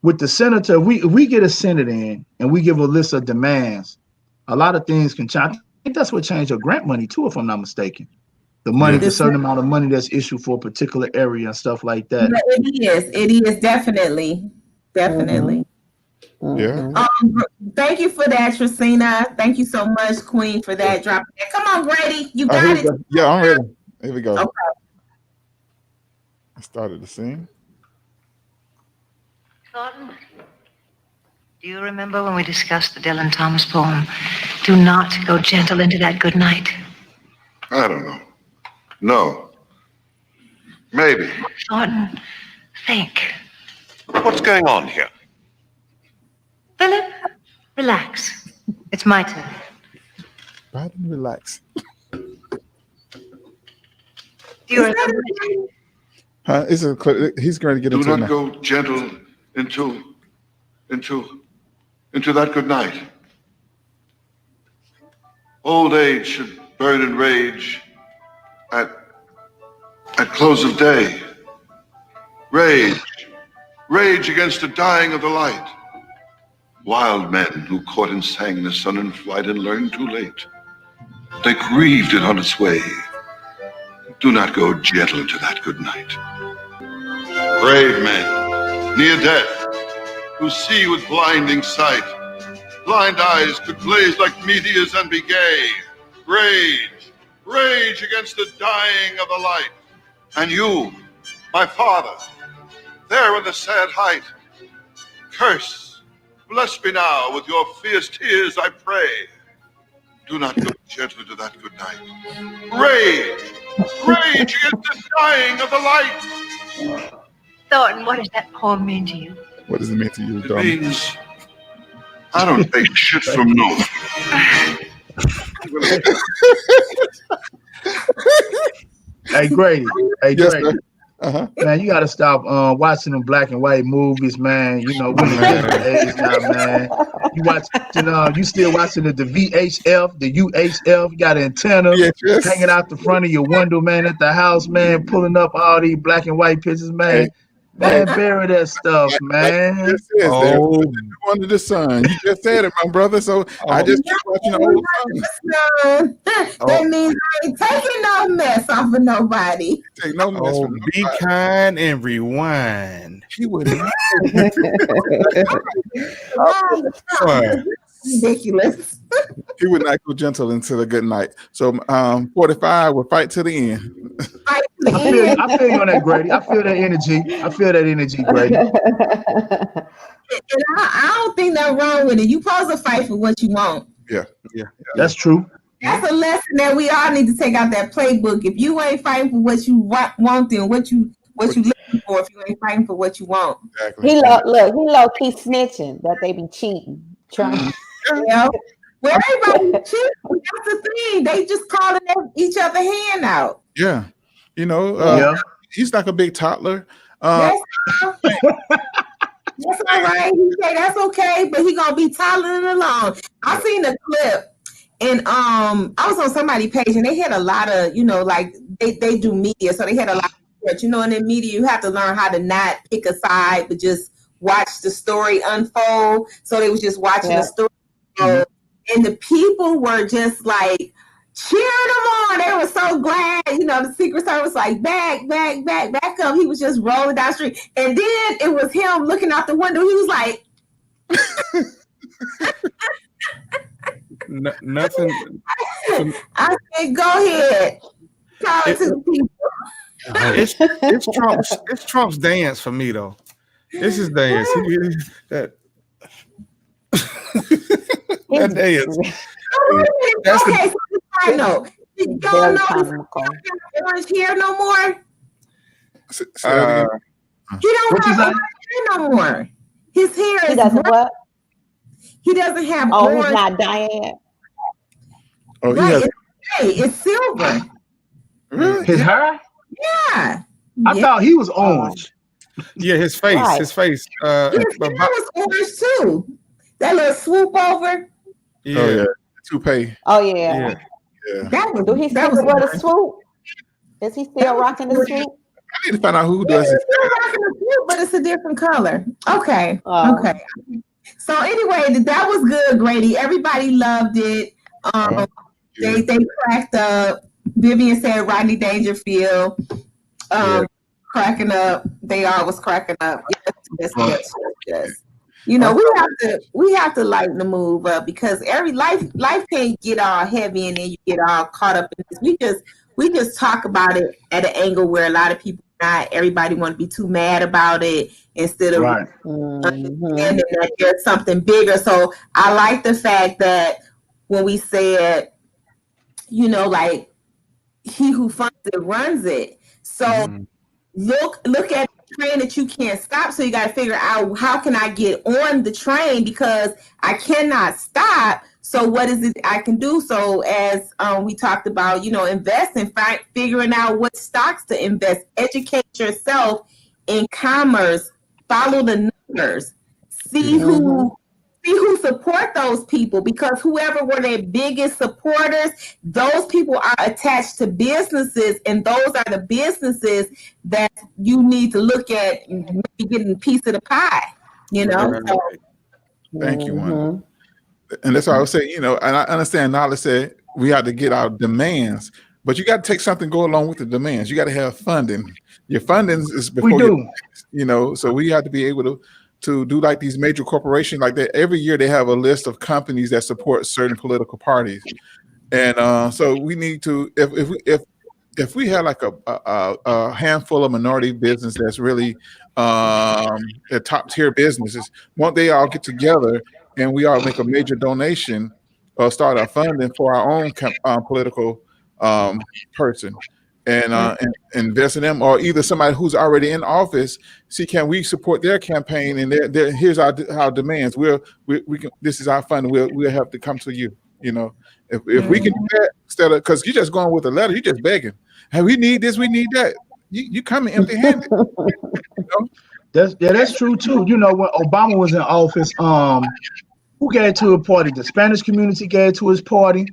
with the senator, we get a Senate in and we give a list of demands, a lot of things can change. I think that's what changed your grant money too, if I'm not mistaken. The money, the certain amount of money that's issued for a particular area and stuff like that. It is definitely. Yeah. Thank you for that, Tracina. Thank you so much, Queen, for that drop. Come on, Grady, you got it. Yeah, I'm ready. Here we go. Okay. I started the scene. Thornton, do you remember when we discussed the Dylan Thomas poem? Do not go gentle into that good night. I don't know. No. Maybe. Thornton, think. What's going on here? Philip, relax. It's my turn. Biden, relax. Do you remember? He's going to get Do into it not now. go gentle into that good night. Old age should burn and rage at close of day. Rage against the dying of the light. Wild men who caught and sang in the sun in flight and learned too late. They grieved it on its way. Do not go gentle into that good night. Brave men, near death, who see with blinding sight. Blind eyes could blaze like meteors and be gay. Rage against the dying of the light. And you, my father, there in the sad height, curse, bless me now with your fierce tears, I pray. Do not go gentle to that good night. Rage against the dying of the light. Thornton, what does that poem mean to you? What does it mean to you, It Dom? means I don't take shit from no one. Hey, Grady. Yes, Grady. Man, you gotta stop watching them black and white movies, man. You know, we're in the age now, man. You still watching the VHF, the UHF, you got an antenna hanging out the front of your window, man, at the house, man, pulling up all these black and white pictures, man. Man, bury that stuff, man. Under the sun. You just said it, my brother. So I just keep watching the old songs. That means I ain't taking no mess off of nobody. Take no mess from be nobody. kind and rewind. He wouldn't. Ridiculous. He would not go gentle into the good night. So 45 will fight to the end. I feel you on that, Grady. I feel that energy, Grady. And I don't think that's wrong with it. You supposed to fight for what you want. Yeah. That's true. That's a lesson that we all need to take out that playbook. If you ain't fighting for what you want, then what you looking for if you ain't fighting for what you want. Exactly. He low key snitching that they be cheating. Trying. Well, everybody cheating. That's the thing. They just calling each other hand out. Yeah. You know, he's like a big toddler. That's all right. He say that's okay, but he gonna be toddling along. I seen the clip, and I was on somebody's page, and they had a lot of, like they do media, so they had a lot of research. In the media, you have to learn how to not pick a side, but just watch the story unfold. So they was just watching the story, and the people were just like, cheering him on. They were so glad. You know, the Secret Service like back up. He was just rolling down the street, and then it was him looking out the window. He was like, nothing. I said, go ahead, tell it to the people. It's Trump's dance for me though. It's his dance. That dance. Okay, so side note. Y'all notice orange hair no more? Say that again. He don't have orange hair no more. His hair is He doesn't what? He doesn't have Oh, orange. he's not Diane. Oh, Right, it's silver. Really? His hair? Yeah. I thought he was orange. Yeah, his face. Right. His face. His hair was orange too. That little swoop over. Yeah. Oh yeah, toupee. Oh yeah. Yeah. That was Do he still wear the swoop? Is he still rocking the swoop? I need to find out who does it. It's still rocking the swoop, but it's a different color. Okay. Oh. Okay. So anyway, that was good, Grady. Everybody loved it. They cracked up. Vivian said Rodney Dangerfield. Cracking up. They all was cracking up. Yes. You know, we have to lighten the move up because every life can't get all heavy and then you get all caught up in this. We just talk about it at an angle where a lot of people not everybody want to be too mad about it instead of understanding that there's something bigger. So I like the fact that when we said, you know, like he who funds it runs it. So look at the train that you can't stop. So you got to figure out how can I get on the train because I cannot stop. So what is it I can do? So as we talked about, you know, investing, figuring out what stocks to invest, educate yourself in commerce, follow the numbers, see who support those people because whoever were their biggest supporters, those people are attached to businesses and those are the businesses that you need to look at maybe getting a piece of the pie, you know? So, thank you, Wanda. And that's why I was saying, you know, and I understand Nala said we have to get our demands, but you got to take something go along with the demands. You got to have funding. Your funding is before you know, so we have to be able to do like these major corporations like that. Every year they have a list of companies that support certain political parties. And so we need to, if we had like a handful of minority business that's really top tier businesses, won't they all get together and we all make a major donation or start a funding for our own political person and invest in them, or either somebody who's already in office, see can we support their campaign and here's our demands. We can, this is our fund. We'll have to come to you. You know, if we can do that instead of because you're just going with a letter, you're just begging. Hey, we need this, we need that. You coming empty-handed. You know? That's true too. You know, when Obama was in office, who gave to a party? The Spanish community gave to his party,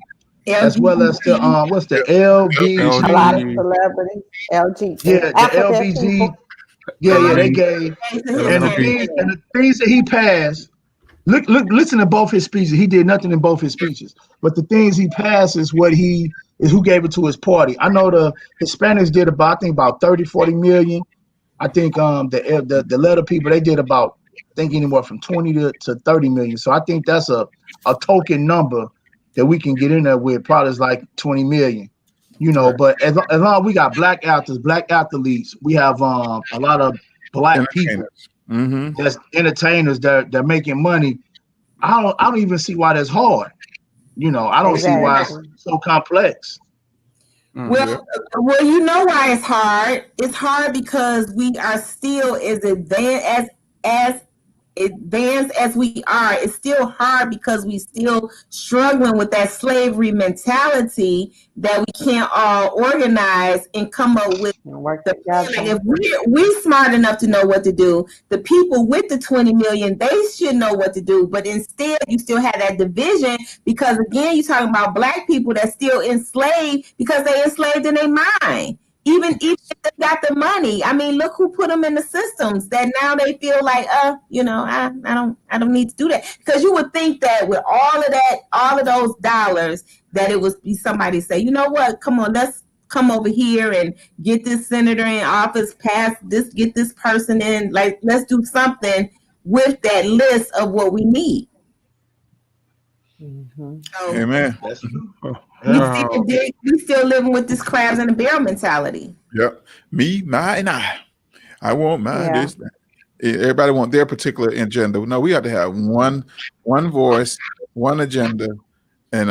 as well as the what's the LBG? A lot of celebrities, LG. Yeah, the LBG. Yeah, they gave. And the things that he passed. Listen to both his speeches. He did nothing in both his speeches, but the things he passed is who gave it to his party. I know the Hispanics did about 30-40 million. I think the letter people, they did about anywhere from 20 to 30 million. So I think that's a token number that we can get in there with, probably is like 20 million. You know, but as long as we got black actors, black athletes, we have a lot of black people that's entertainers that they're making money. I don't even see why that's hard. You know, I don't see why it's so complex. Well, you know why it's hard. It's hard because we are still as advanced as we are. It's still hard because we still struggling with that slavery mentality that we can't all organize and come up with work together. Like if we're smart enough to know what to do, the people with the 20 million, they should know what to do. But instead, you still have that division because again, you're talking about black people that's still enslaved because they enslaved in their mind. Even if they got the money, I mean, look who put them in the systems that now they feel like, I don't need to do that. Because you would think that with all of that, all of those dollars, that it would be somebody say, you know what, come on, let's come over here and get this senator in office, pass this, get this person in, like, let's do something with that list of what we need. Mm-hmm. So, Amen. That's true. we still living with this crabs in the barrel mentality. Yep. Me, my, and I. I want mine. Yeah. This. That. Everybody want their particular agenda. No, we have to have one voice, one agenda, and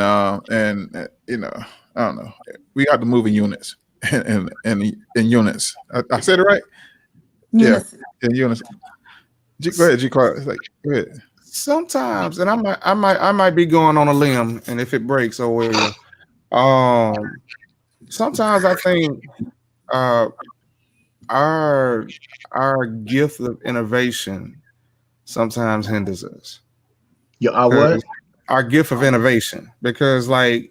you know, I don't know. We got to move in units and in units. I said it right. Units. Yeah, in units. Go ahead, G. Clark. Like, go ahead. Sometimes, and I might be going on a limb, and if it breaks, oh well. Sometimes I think our gift of innovation sometimes hinders us. Yeah, what? Our gift of innovation, because like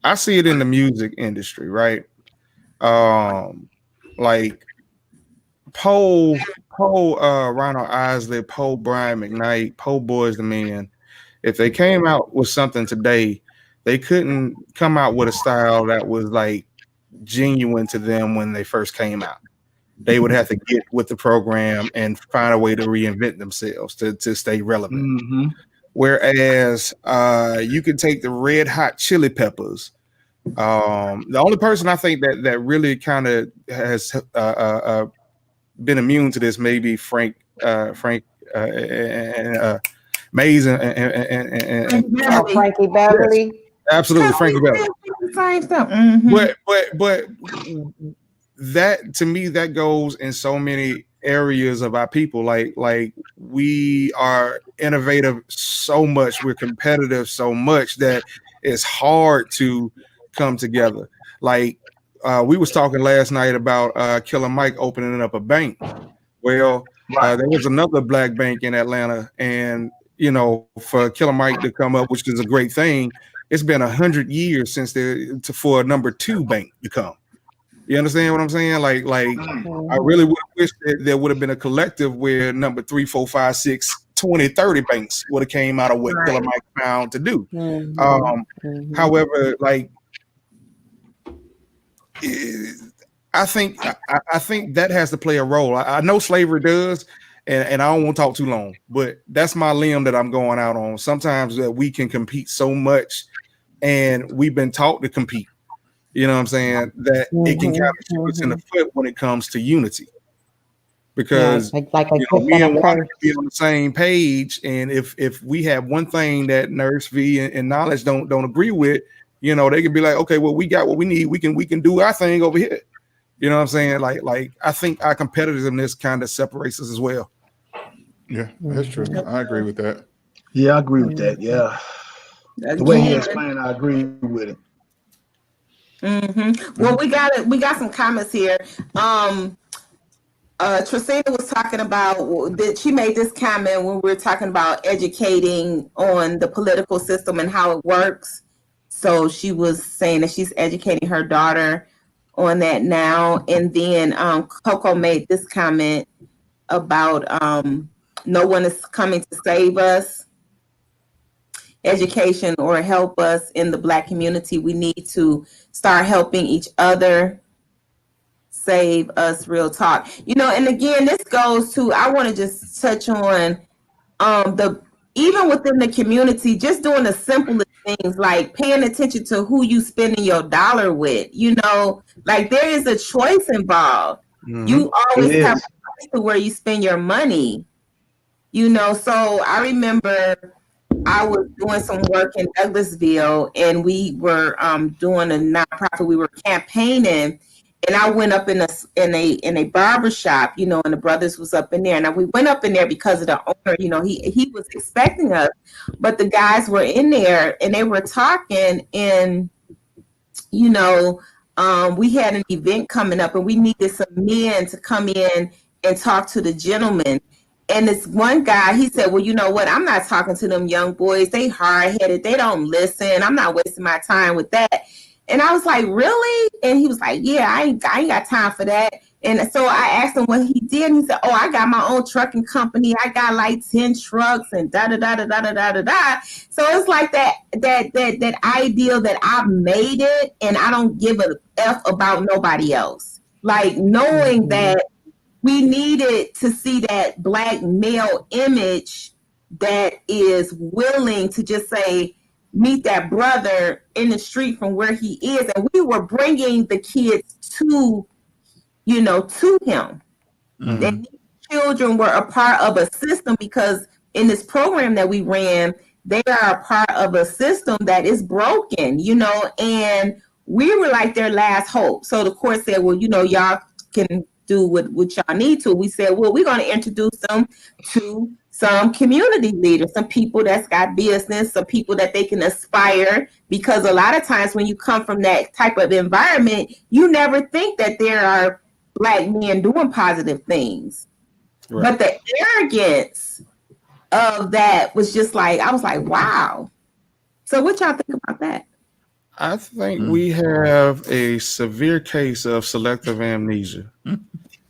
I see it in the music industry, right? Like Poe, Ronald Isley, Poe, Brian McKnight, Poe Boys the Men. If they came out with something today, they couldn't come out with a style that was like genuine to them when they first came out. They would have to get with the program and find a way to reinvent themselves to stay relevant. Mm-hmm. Whereas you can take the Red Hot Chili Peppers. The only person I think that really kind of has been immune to this, maybe Frank and Mays and Frankie Beverly. Yes, absolutely, Frankie Beverly. Mm-hmm. But that, to me, that goes in so many areas of our people. Like we are innovative so much, we're competitive so much that it's hard to come together. Like we was talking last night about Killer Mike opening up a bank. Well, there was another black bank in Atlanta, and you know, for Killer Mike to come up, which is a great thing, it's been 100 years since for a number 2 bank to come. You understand what I'm saying? Like I really would wish that there would have been a collective where number 3, 4, 5, 6, 20, 30 banks would have came out of what Killer Mike found to do. However, like I think that has to play a role. I know slavery does, and I don't want to talk too long, but that's my limb that I'm going out on. Sometimes that we can compete so much, and we've been taught to compete. You know what I'm saying? That it can kind of shoot us in the foot when it comes to unity. Because we and Wanda be on the same page, and if we have one thing that Nurse V and Knowledge don't agree with, you know, they can be like, okay, well, we got what we need. We can do our thing over here. You know what I'm saying? Like I think our competitiveness kind of separates us as well. Yeah, that's true. I agree with that. Yeah, I agree with that. Yeah, the way he explained, I agree with it. Mm-hmm. Well, we got some comments here. Trisina was talking about that she made this comment when we were talking about educating on the political system and how it works. So she was saying that she's educating her daughter on that now. And then Coco made this comment about no one is coming to save us. Education or help us in the Black community. We need to start helping each other. Save us, real talk. You know, and again, this goes to, I want to just touch on even within the community, just doing the simplest things like paying attention to who you spending your dollar with. You know, like there is a choice involved. Mm-hmm. You always have a choice to where you spend your money. You know, so I remember I was doing some work in Douglasville, and we were doing a nonprofit. We were campaigning, and I went up in a barber shop, you know, and the brothers was up in there. Now we went up in there because of the owner, you know, he was expecting us, but the guys were in there and they were talking, and you know, we had an event coming up, and we needed some men to come in and talk to the gentleman. And this one guy, he said, well, you know what? I'm not talking to them young boys. They hard-headed. They don't listen. I'm not wasting my time with that. And I was like, really? And he was like, yeah, I ain't got time for that. And so I asked him what he did. And he said, oh, I got my own trucking company. I got like 10 trucks and da da da da da da da da. So it's like that ideal that I made it and I don't give a F about nobody else. Like knowing that we needed to see that Black male image that is willing to just say, meet that brother in the street from where he is. And we were bringing the kids to him. Mm-hmm. And children were a part of a system because in this program that we ran, they are a part of a system that is broken, and we were like their last hope. So the court said, well, y'all can do what y'all need to. We said, well, we're going to introduce them to some community leaders, some people that's got business, some people that they can aspire, because a lot of times when you come from that type of environment, you never think that there are Black men doing positive things. Right. But the arrogance of that was just like, I was like, wow. So what y'all think about that? I think we have a severe case of selective amnesia.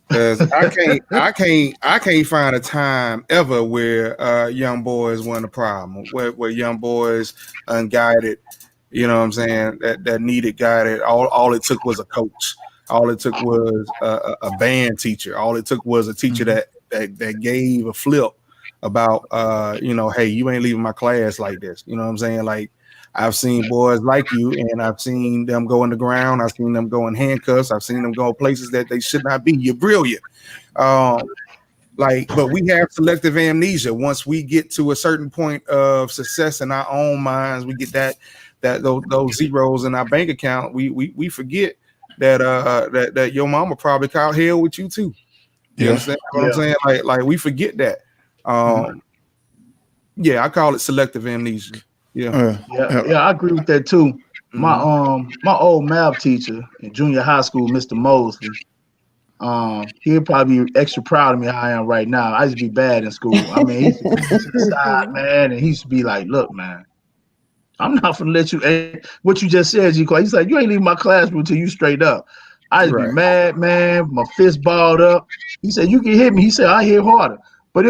Because I can't find a time ever where young boys weren't a problem, where young boys unguided, you know what I'm saying, that needed guided. All it took was a coach. All it took was a band teacher. All it took was a teacher that gave a flip about, hey, you ain't leaving my class like this. You know what I'm saying? Like, I've seen boys like you, and I've seen them go in the ground. I've seen them go in handcuffs. I've seen them go places that they should not be. You're brilliant. But we have selective amnesia. Once we get to a certain point of success in our own minds, we get those zeros in our bank account. We forget that your mama probably caught hell with you too. You understand what I'm saying? Like we forget that. I call it selective amnesia. Yeah, I agree with that too. My old math teacher in junior high school, Mr. Mosley, he'd probably be extra proud of me how I am right now. I used to be bad in school. I mean, he used to be to the side, man, and he used to be like, look, man, I'm not gonna let you what you just said, G. He's like, you ain't leaving my classroom until you straight up. I used to be mad, man, my fist balled up. He said, you can hit me. He said, I hit harder. But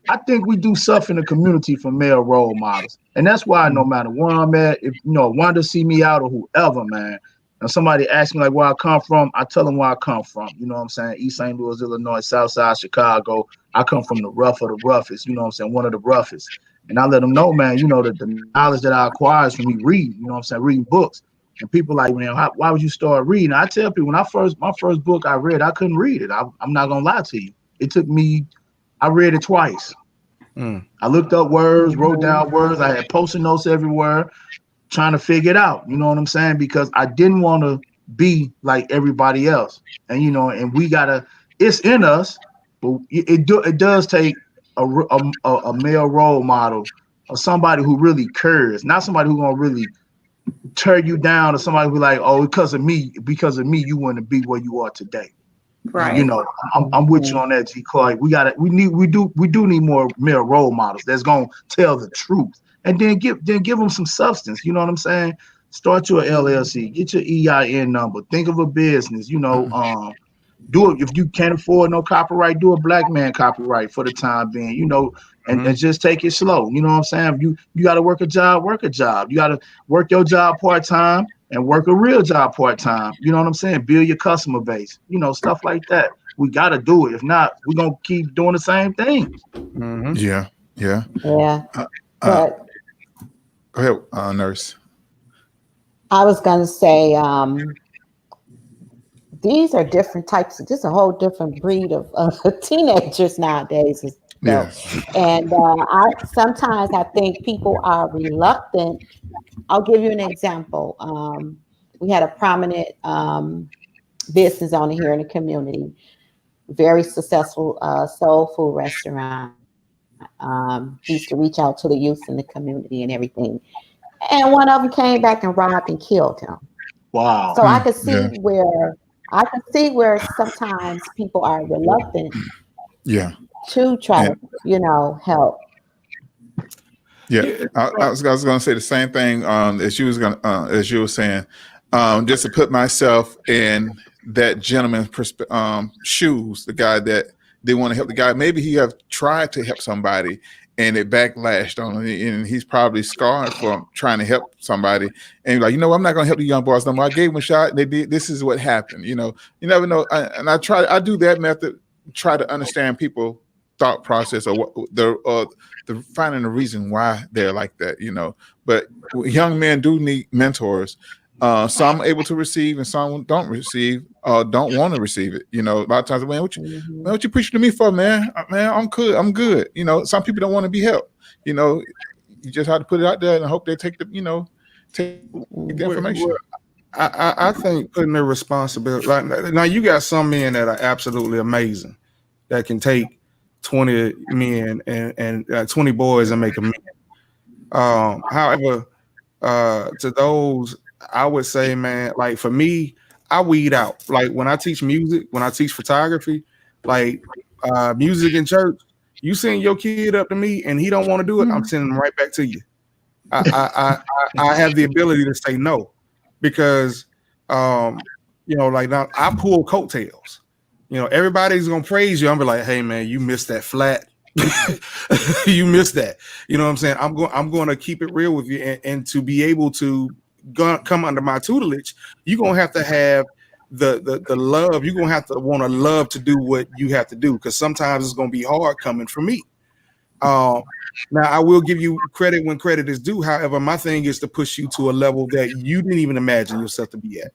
I think we do stuff in the community for male role models. And that's why no matter where I'm at, if Wanda see me out or whoever, man, and somebody asks me like where I come from, I tell them where I come from. You know what I'm saying? East St. Louis, Illinois, Southside Chicago. I come from the rough of the roughest, you know what I'm saying? One of the roughest. And I let them know, man, that the knowledge that I acquire is from me reading, you know what I'm saying? Reading books. And people like, man, why would you start reading? I tell people my first book I read, I couldn't read it. I'm not gonna lie to you. It took me, I read it twice. I looked up words, wrote down words. I had post-it notes everywhere, trying to figure it out. You know what I'm saying? Because I didn't want to be like everybody else. And and we gotta. It's in us, but it does take a male role model or somebody who really cares, not somebody who's gonna really tear you down, or somebody who like, oh, because of me, you want to be where you are today. Right. I'm with you on that, G. Clark. We do need more male role models that's gonna tell the truth, and then give them some substance. You know what I'm saying? Start your LLC, get your EIN number, think of a business. Do it if you can't afford no copyright. Do a Black man copyright for the time being. And just take it slow. You know what I'm saying? You got to work a job. You got to work your job part time and work a real job part time. You know what I'm saying? Build your customer base. Stuff like that. We got to do it. If not, we're gonna keep doing the same thing. Yeah. But go ahead, nurse. I was gonna say, these are different types. Just a whole different breed of teenagers nowadays. And sometimes I think people are reluctant. I'll give you an example. We had a prominent business owner here in the community, very successful soul food restaurant. Used to reach out to the youth in the community and everything. And one of them came back and robbed and killed him. Wow. So I could see where sometimes people are reluctant. To try to, help. I was going to say the same thing as you were saying. just to put myself in that gentleman's shoes, the guy that they want to help the guy. Maybe he have tried to help somebody and it backlashed on him, and he's probably scarred from trying to help somebody. And you're like, I'm not going to help the young boys no more. I gave them a shot. They did. This is what happened. You never know. I do that method, try to understand people thought process or what the finding the reason why they're like that, but young men do need mentors. Some able to receive and some don't receive or don't want to receive it. A lot of times, man, what you preaching to me for, man? Man, I'm good. Some people don't want to be helped. You just have to put it out there and hope they take the information. I think putting the responsibility. Now you got some men that are absolutely amazing that can take 20 men and 20 boys and make them men. However, to those, I would say, man, like for me, I weed out. Like when I teach music, when I teach photography, like music in church, you send your kid up to me and he don't want to do it, I'm sending him right back to you. I have the ability to say no because, like now I pull coattails. Everybody's gonna praise you. I'm like, hey man, you missed that flat. You missed that. You know what I'm saying? I'm going to keep it real with you, and to be able to come under my tutelage, you're gonna have to have the love. You're gonna have to want to love to do what you have to do, because sometimes it's gonna be hard coming from me. Now I will give you credit when credit is due. However, my thing is to push you to a level that you didn't even imagine yourself to be at.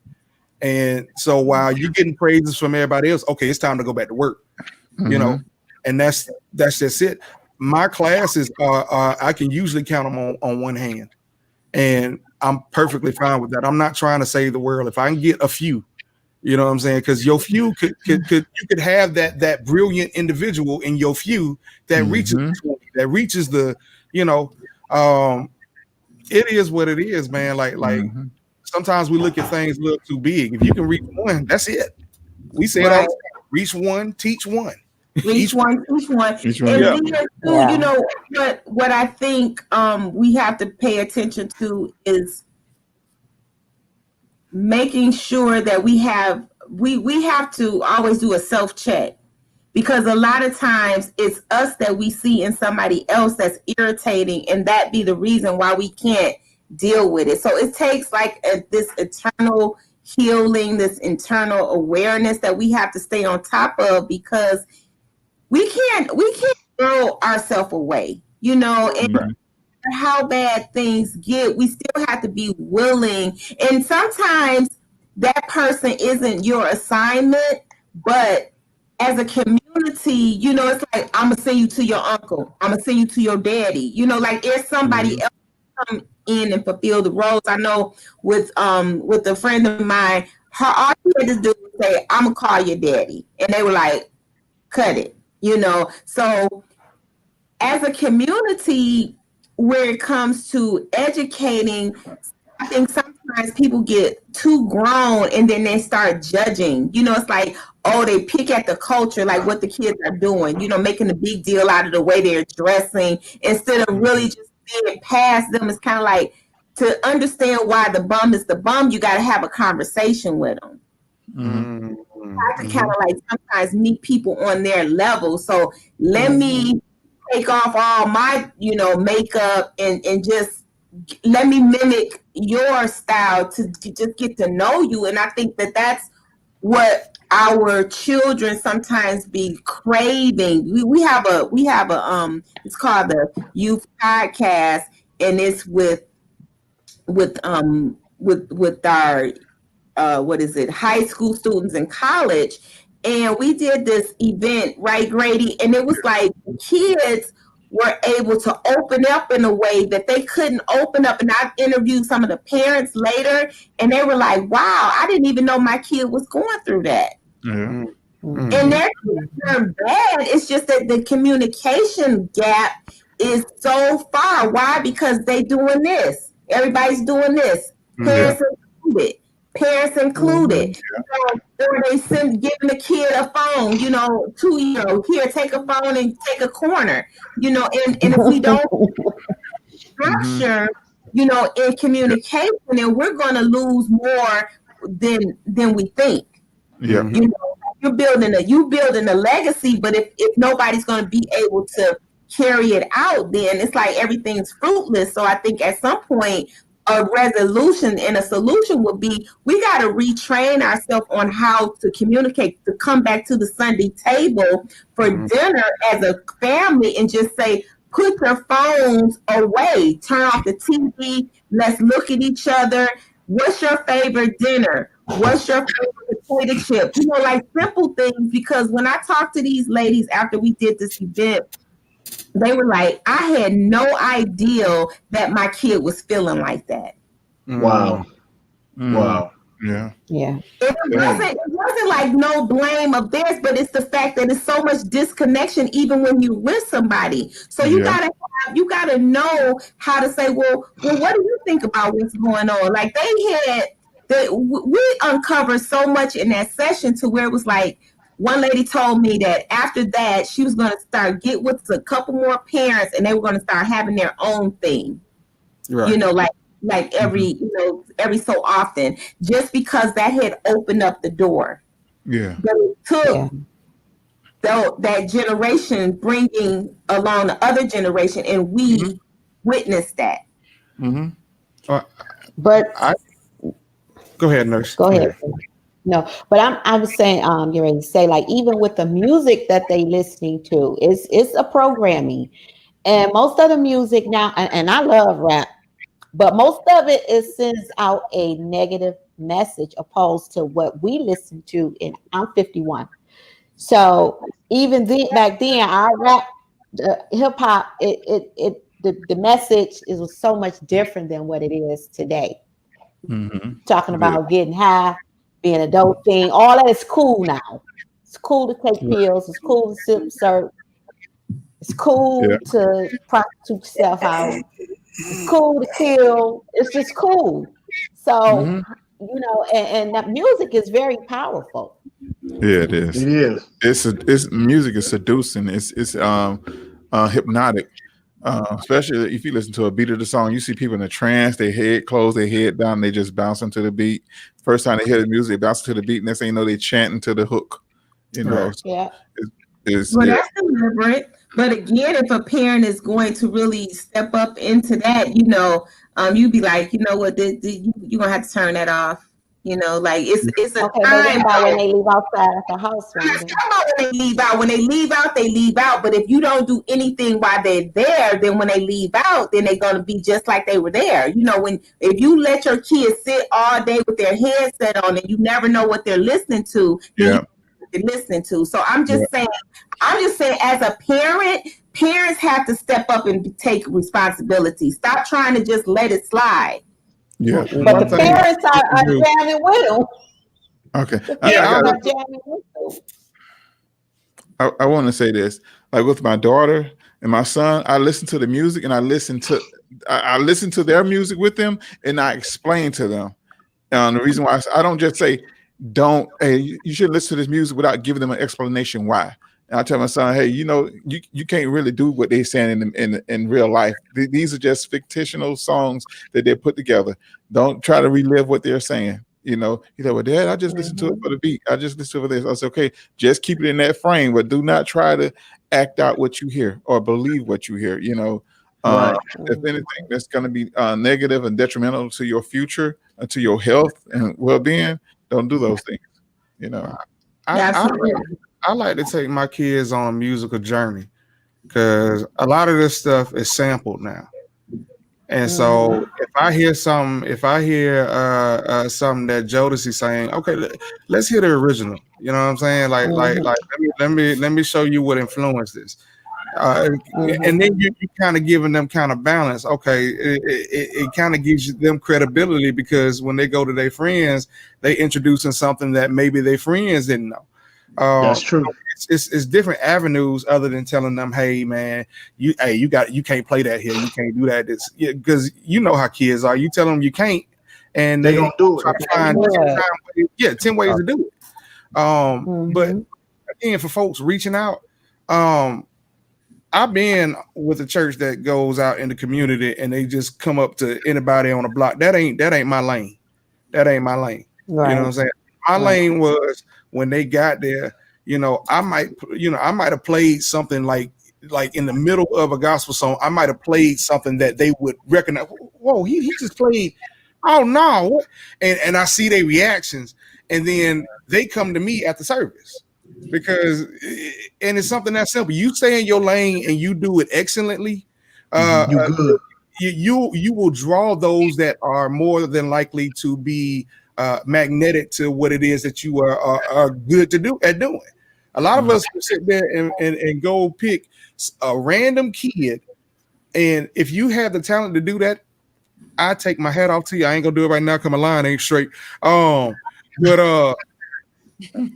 And so while you're getting praises from everybody else, okay, it's time to go back to work. And that's just it. My classes are I can usually count them on one hand, and I'm perfectly fine with that. I'm not trying to save the world. If I can get a few, you know what I'm saying? Because your few you could have that brilliant individual in your few that reaches the it is what it is, man. Like sometimes we look at things a little too big. If you can reach one, that's it. We say that reach one, teach one. Each one. And what I think we have to pay attention to is making sure that we have to always do a self-check, because a lot of times it's us that we see in somebody else that's irritating, and that be the reason why we can't deal with it. So it takes this eternal healing, this internal awareness that we have to stay on top of, because we can't throw ourselves away, and how bad things get, we still have to be willing. And sometimes that person isn't your assignment, but as a community, it's like, I'm gonna send you to your uncle, I'm gonna send you to your daddy, there's somebody else come in and fulfill the roles. I know with a friend of mine, all she had to do was say, I'm gonna call your daddy, and they were like, cut it. So as a community, where it comes to educating, I think sometimes people get too grown and then they start judging. It's like, they pick at the culture, like what the kids are doing, making a big deal out of the way they're dressing, instead of really just being past them. It's kind of like, to understand why the bum is the bum, you got to have a conversation with them. I have to kind of like sometimes meet people on their level. So let me take off all my, makeup and just let me mimic your style to just get to know you. And I think that that's what our children sometimes be craving. We have a it's called the Youth Podcast, and it's with our high school students and college. And we did this event, right, Grady? And it was like kids were able to open up in a way that they couldn't open up. And I interviewed some of the parents later, and they were like, wow, I didn't even know my kid was going through that. Yeah. And they're bad. It's just that the communication gap is so far. Why? Because they doing this. Everybody's doing this. Parents included. Or they giving the kid a phone, 2-year-old, here, take a phone and take a corner, and if we don't structure in communication, and we're going to lose more than we think. Yeah. You're building a legacy, but if nobody's going to be able to carry it out, then it's like everything's fruitless. So I think at some point a resolution and a solution would be, we got to retrain ourselves on how to communicate, to come back to the Sunday table for dinner as a family and just say, put your phones away, turn off the TV, let's look at each other. What's your favorite dinner? What's your favorite potato chip? Like simple things, because when I talked to these ladies after we did this event, they were like, I had no idea that my kid was feeling like that. Wow. Wow. Yeah. Yeah. It wasn't like no blame of theirs, but it's the fact that it's so much disconnection even when you're with somebody. So you gotta know how to say, well, what do you think about what's going on? Like we uncovered so much in that session to where it was like, one lady told me that after that, she was going to start get with a couple more parents, and they were going to start having their own thing. Right. Like every every so often, just because that had opened up the door. Yeah. But it took that generation bringing along the other generation, and we witnessed that. But go ahead, nurse. Go ahead. No, but I was saying, you're ready to say, like, even with the music that they listening to, it's a programming, and most of the music now, and I love rap, but most of it sends out a negative message opposed to what we listen to. And I'm 51, so even back then, our rap, the hip hop, the message was so much different than what it is today. Talking about getting high, being a dope thing, all that is cool now. It's cool to take pills. It's cool to sip syrup. It's cool to prostitute yourself out. It's cool to kill. It's just cool. So, and that music is very powerful. Yeah, it is. It is. It's music is seducing. It's hypnotic. Especially if you listen to a beat of the song, you see people in a trance, their head closed, their head down, they just bouncing to the beat. First time they hear the music, they bounce to the beat, and next thing you know, they chanting to the hook. That's deliberate. But again, if a parent is going to really step up into that, you'd be like, you know what, you're gonna have to turn that off. Like it's a time. But about when they leave outside of the house, when they leave out, they leave out. But if you don't do anything while they're there, then when they leave out, then they're gonna be just like they were there. If you let your kids sit all day with their headset on and you never know what they're listening to, they're listening to. So I'm just saying, as a parent, parents have to step up and take responsibility. Stop trying to just let it slide. Yeah, but the parents are jamming with them. Okay, I want to say this. Like with my daughter and my son, I listen to the music and I listen to their music with them, and I explain to them. The reason why I don't just say, you should listen to this music without giving them an explanation why. And I tell my son, hey, you can't really do what they're saying in real life. These are just fictional songs that they put together. Don't try to relive what they're saying. He's like, well, Dad, I just listen to it for the beat. I just listen to it for this. I said, okay, just keep it in that frame, but do not try to act out what you hear or believe what you hear. If anything that's going to be negative and detrimental to your future, to your health and well-being, don't do those things. I like to take my kids on a musical journey because a lot of this stuff is sampled now. And so if I hear something that Jodeci's saying, okay, let's hear the original. You know what I'm saying? Like let me show you what influenced this. And then you kind of giving them kind of balance. Okay, it kind of gives them credibility because when they go to their friends, they introducing something that maybe their friends didn't know. That's true. It's different avenues other than telling them, hey man, you can't play that here, you can't do that. Because you know how kids are. You tell them you can't, and they don't do it. Find 10 ways to do it. But again, for folks reaching out, I I've been with a church that goes out in the community and they just come up to anybody on the block. That ain't my lane. That ain't my lane. Right. You know what I'm saying? My lane was when they got there, I might have played something like in the middle of a gospel song. I might have played something that they would recognize. Whoa, he just played. Oh no. What? And I see their reactions, and then they come to me at the service. Because it's something that simple. You stay in your lane and you do it excellently. You good. You will draw those that are more than likely to be magnetic to what it is that you are good to do at doing. A lot of us sit there and go pick a random kid, and if you have the talent to do that, I take my hat off to you. I ain't gonna do it right now because my line ain't straight. But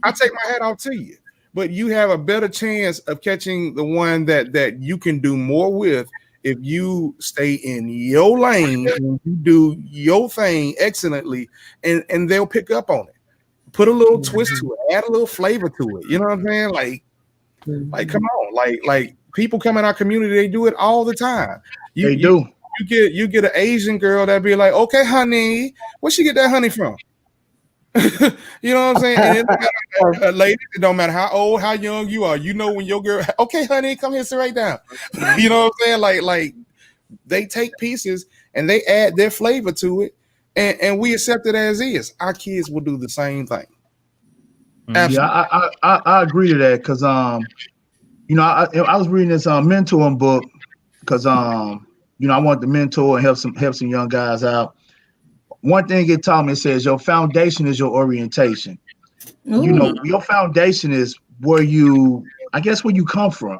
I take my hat off to you. But you have a better chance of catching the one that you can do more with if you stay in your lane and you do your thing excellently, and they'll pick up on it. Put a little twist to it, add a little flavor to it. You know what I'm saying? Like come on, like people come in our community, they do it all the time. They do. You get an Asian girl that be like, okay, honey, where she get that honey from? You know what I'm saying? And lady, it don't matter how old, how young you are. You know when your girl, okay, honey, come here, sit right down. You know what I'm saying? Like they take pieces and they add their flavor to it, and we accept it as is. Our kids will do the same thing. Absolutely. Yeah, I agree to that because I was reading this mentoring book because I wanted to mentor and help some young guys out. One thing it taught me, it says your foundation is your orientation. Ooh. Your foundation is where you come from.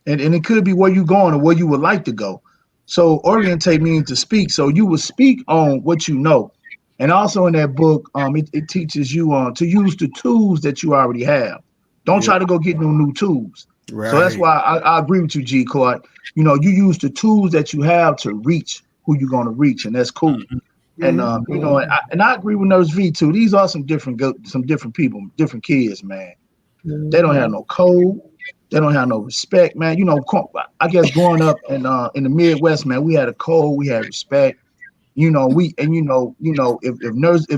And it could be where you're going or where you would like to go. So orientate means to speak. So you will speak on what you know. And also in that book, it teaches you to use the tools that you already have. Don't try to go get no new tools. Right. So that's why I agree with you, G. Clark. You use the tools that you have to reach who you're going to reach, and that's cool. And I agree with Nurse V too. These are some different people, different kids, man. They don't have no code. They don't have no respect, man. I guess growing up in the Midwest, man, we had a code, we had respect. If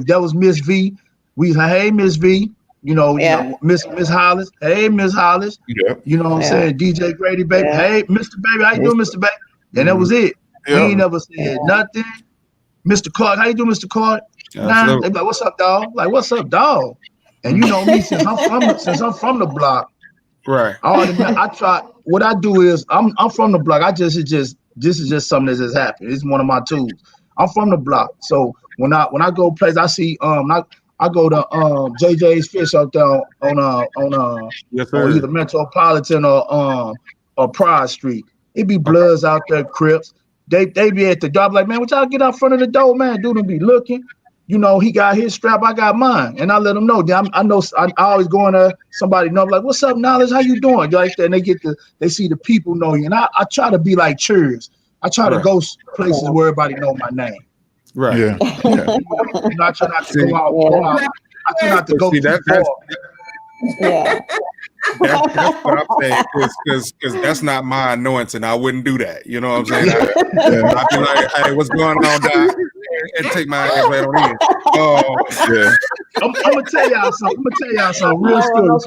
that was Miss V, we say, hey, Miss V. Miss Hollis, hey, Miss Hollis. Yeah. You know what I'm saying? DJ Grady, baby, hey, Mr. Baby, how you doing, Mr. Baby? And that was it. Yeah. We ain't never said nothing. Mr. Clark, how you doing, Mr. Clark? Nah, they be like, what's up, dog? Like, what's up, dog? And you know me, since I'm from the block, right? I try. What I do is I'm from the block. This is just something that just happened. It's one of my tools. I'm from the block, so when I go places, I see I go to JJ's Fish out there on either Metropolitan or Pride Street. It be Bloods out there, Crips. They be at the door like, man, what y'all get out front of the door, man? Dude be looking. He got his strap, I got mine. And I let them know. I always go in there, somebody know, like, what's up, Knowledge? How you doing? Like that. And they see the people know you. And I try to be like Cheers. I try to go places where everybody know my name. Right. Yeah. I try not to go out. I try not to go too far. Yeah. That's what I'm saying, because that's not my anointing. I wouldn't do that. You know what I'm saying? I'd be like, hey, what's going on, Doc? And take my ass right on in. I'm gonna tell y'all something real story.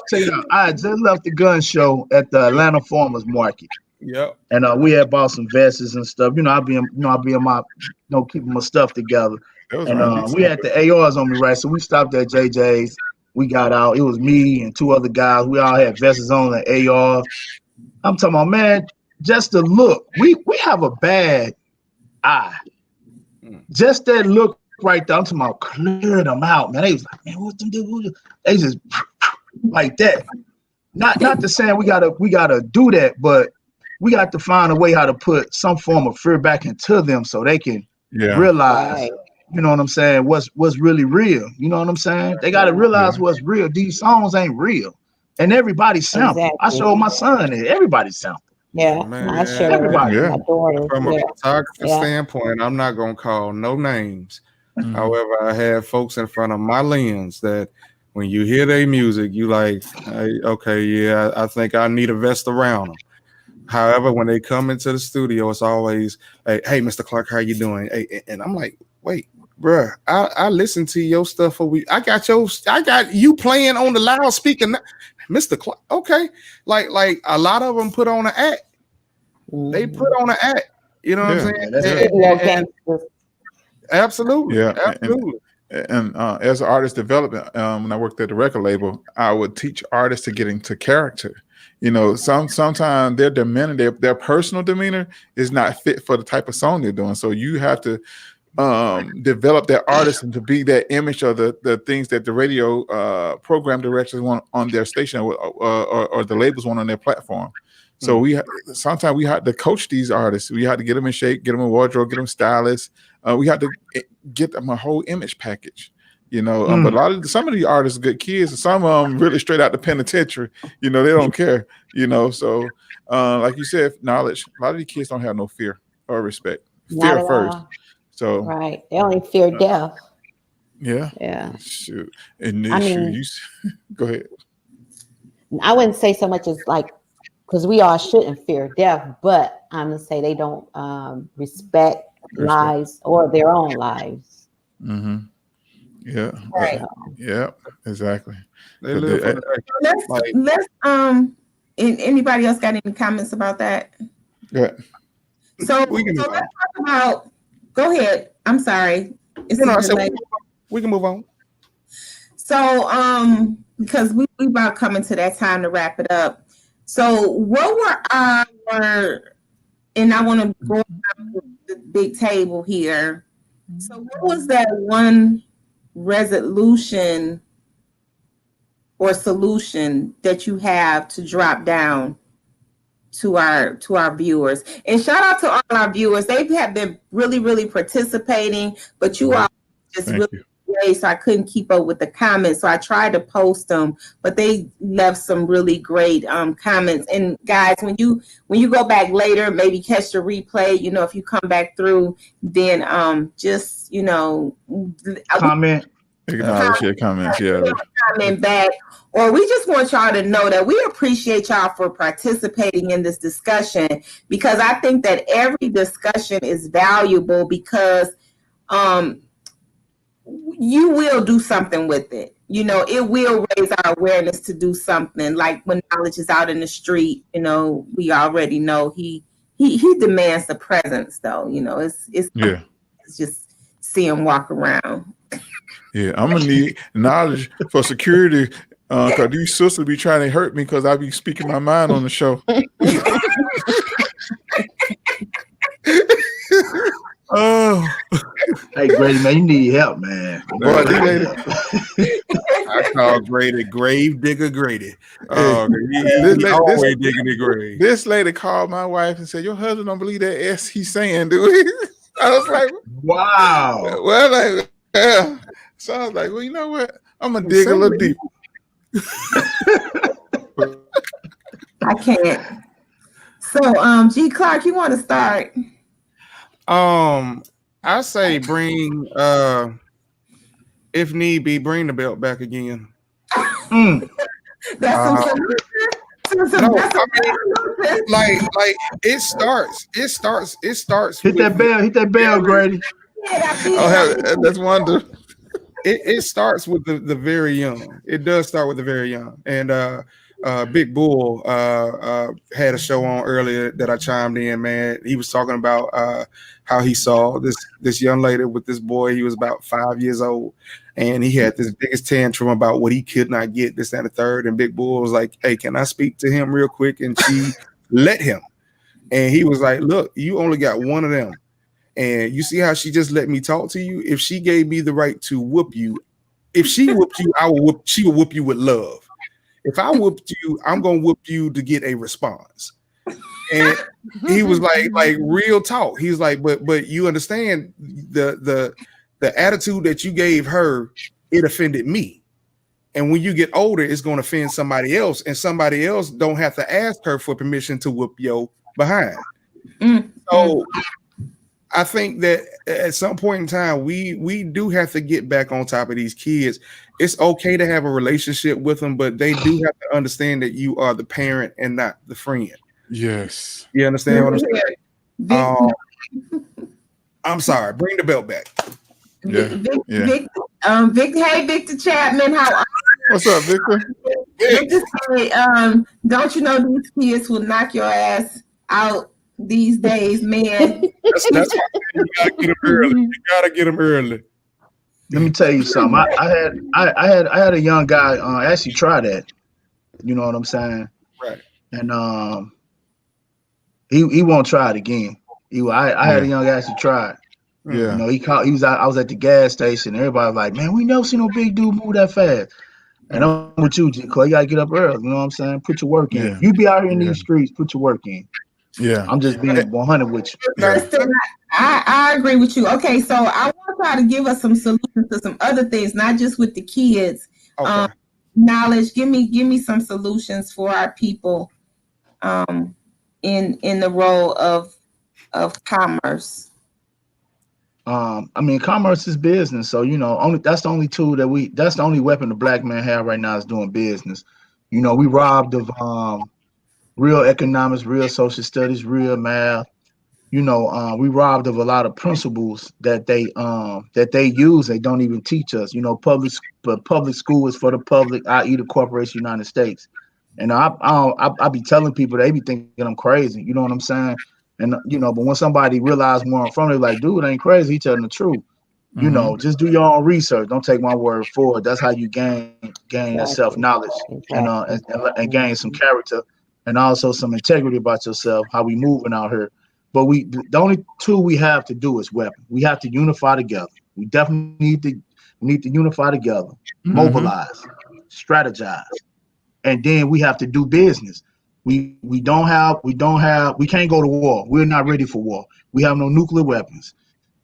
Check it out. I just left the gun show at the Atlanta Farmers Market. Yep. And we had bought some vests and stuff. I'll be in my keeping my stuff together. And we had the ARs on me, right? So we stopped at JJ's. We got out. It was me and two other guys. We all had vests on and AR. I'm talking about, man, just the look. We have a bad eye. Just that look right there. I'm talking about clear them out, man. They was like, man, what them do? They just like that. Not to say we gotta do that, but we got to find a way how to put some form of fear back into them so they can realize. Right. You know what I'm saying? What's really real? You know what I'm saying? They got to realize what's real. These songs ain't real, and everybody sample. Exactly. I showed my son it. Everybody sample. Yeah, man. I sure. Everybody. Yeah. From a photographer standpoint, I'm not gonna call no names. Mm-hmm. However, I have folks in front of my lens that when you hear their music, you like, hey, okay, yeah, I think I need a vest around them. However, when they come into the studio, it's always, hey, Mr. Clark, how you doing? Hey, and I'm like, wait, bruh, I listened to your stuff for week. I got you playing on the loudspeaker, Mr. Clark. Okay, like a lot of them put on an act. They put on an act. You know what I'm saying? Absolutely. Yeah, absolutely. And as an artist development, when I worked at the record label, I would teach artists to get into character. You know, sometimes their demeanor, their personal demeanor is not fit for the type of song they're doing. So you have to develop that artist and to be that image of the things that the radio program directors want on their station or the labels want on their platform. So sometimes we had to coach these artists. We had to get them in shape, get them in wardrobe, get them stylists. We had to get them a whole image package, you know. But some of the artists are good kids, and some of them really straight out the penitentiary. You know, they don't care. You know, so like you said, knowledge. A lot of these kids don't have no fear or respect. Fear first. So right, they only fear death. Yeah. Shoot, and you go ahead. I wouldn't say so much as like, because we all shouldn't fear death, but I'm gonna say they don't respect lives or their own lives. Yeah. Right. Yeah. Exactly. They live for the let's anybody else got any comments about that? Yeah. So let's talk about. Go ahead. I'm sorry. We can move on. So because we about coming to that time to wrap it up. So what were our, and I want to go down to the big table here. So what was that one resolution or solution that you have to drop down to our viewers? And shout out to all our viewers. They have been really participating, but you all just really great, so I couldn't keep up with the comments. So I tried to post them, but they left some really great comments. And guys, when you go back later, maybe catch the replay, you know, if you come back through, then just, you know, comment. Comment back. Or we just want y'all to know that we appreciate y'all for participating in this discussion, because I think that every discussion is valuable, because you will do something with it. You know, it will raise our awareness to do something. Like when knowledge is out in the street, you know, we already know he demands the presence, though. You know, it's just see him walk around. Yeah, I'm gonna need knowledge for security, because these sisters be trying to hurt me because I be speaking my mind on the show. Oh, hey Grady, man, you need help, man. Boy, I call Grady Grave Digger Grady. This lady called my wife and said, "Your husband don't believe that S he's saying, do he?" I was like, "Wow." Well, like, yeah. So I was like, "Well, you know what? I'm gonna dig a little deeper." I can't. So, G. Clark, you want to start? I say bring, if need be, bring the belt back again. That's some like it starts. Hit that bell, Grady. That's Wanda. It starts with the very young. It does start with the very young. And Big Bull had a show on earlier that I chimed in, man. He was talking about how he saw this young lady with this boy. He was about 5 years old, and he had this biggest tantrum about what he could not get, this and the third. And Big Bull was like, "Hey, can I speak to him real quick?" And she let him. And he was like, "Look, you only got one of them. And you see how she just let me talk to you? If she gave me the right to whoop you, if she whooped you, she would whoop you with love. If I whooped you, I'm gonna whoop you to get a response." And he was like real talk. He's like, but you understand the attitude that you gave her, it offended me. And when you get older, it's gonna offend somebody else, and somebody else don't have to ask her for permission to whoop your behind. So I think that at some point in time, we do have to get back on top of these kids. It's okay to have a relationship with them, but they do have to understand that you are the parent and not the friend. Yes. You understand what I'm saying? Vic, I'm sorry. Bring the belt back. Yeah. Victor Chapman, how are What's up, Victor? Victor said, don't you know these kids will knock your ass out these days, man? That's why you gotta get them early. You gotta get them early. Let me tell you something. I had a young guy actually try that. You know what I'm saying? Right. And he won't try it again. I had a young guy actually try it. Yeah. You know, he was out, I was at the gas station. Everybody was like, man, we never seen no big dude move that fast. And I'm with you, J. Cole. You gotta get up early. You know what I'm saying? Put your work in. Yeah. You be out here in these streets, put your work in. Yeah. I'm just being 100 with you. But still, I agree with you. Okay, so I want y'all to give us some solutions to some other things, not just with the kids. Okay. Knowledge. Give me some solutions for our people in the role of commerce. I mean, commerce is business. So, you know, that's the only tool that's the only weapon the black man have right now is doing business. You know, we robbed of real economics, real social studies, real math. You know, we robbed of a lot of principles that they use. They don't even teach us. You know, public school is for the public, i.e. the corporation United States. And I be telling people, they be thinking I'm crazy. You know what I'm saying? And you know, but when somebody realize where I'm from, they're like, dude, ain't crazy. He telling the truth. You know, just do your own research. Don't take my word for it. That's how you gain that self knowledge and gain some character and also some integrity about yourself. How we moving out here. But the only tool we have to do is weapon. We have to unify together. We definitely need to unify together, mobilize, strategize, and then we have to do business. We can't go to war. We're not ready for war. We have no nuclear weapons.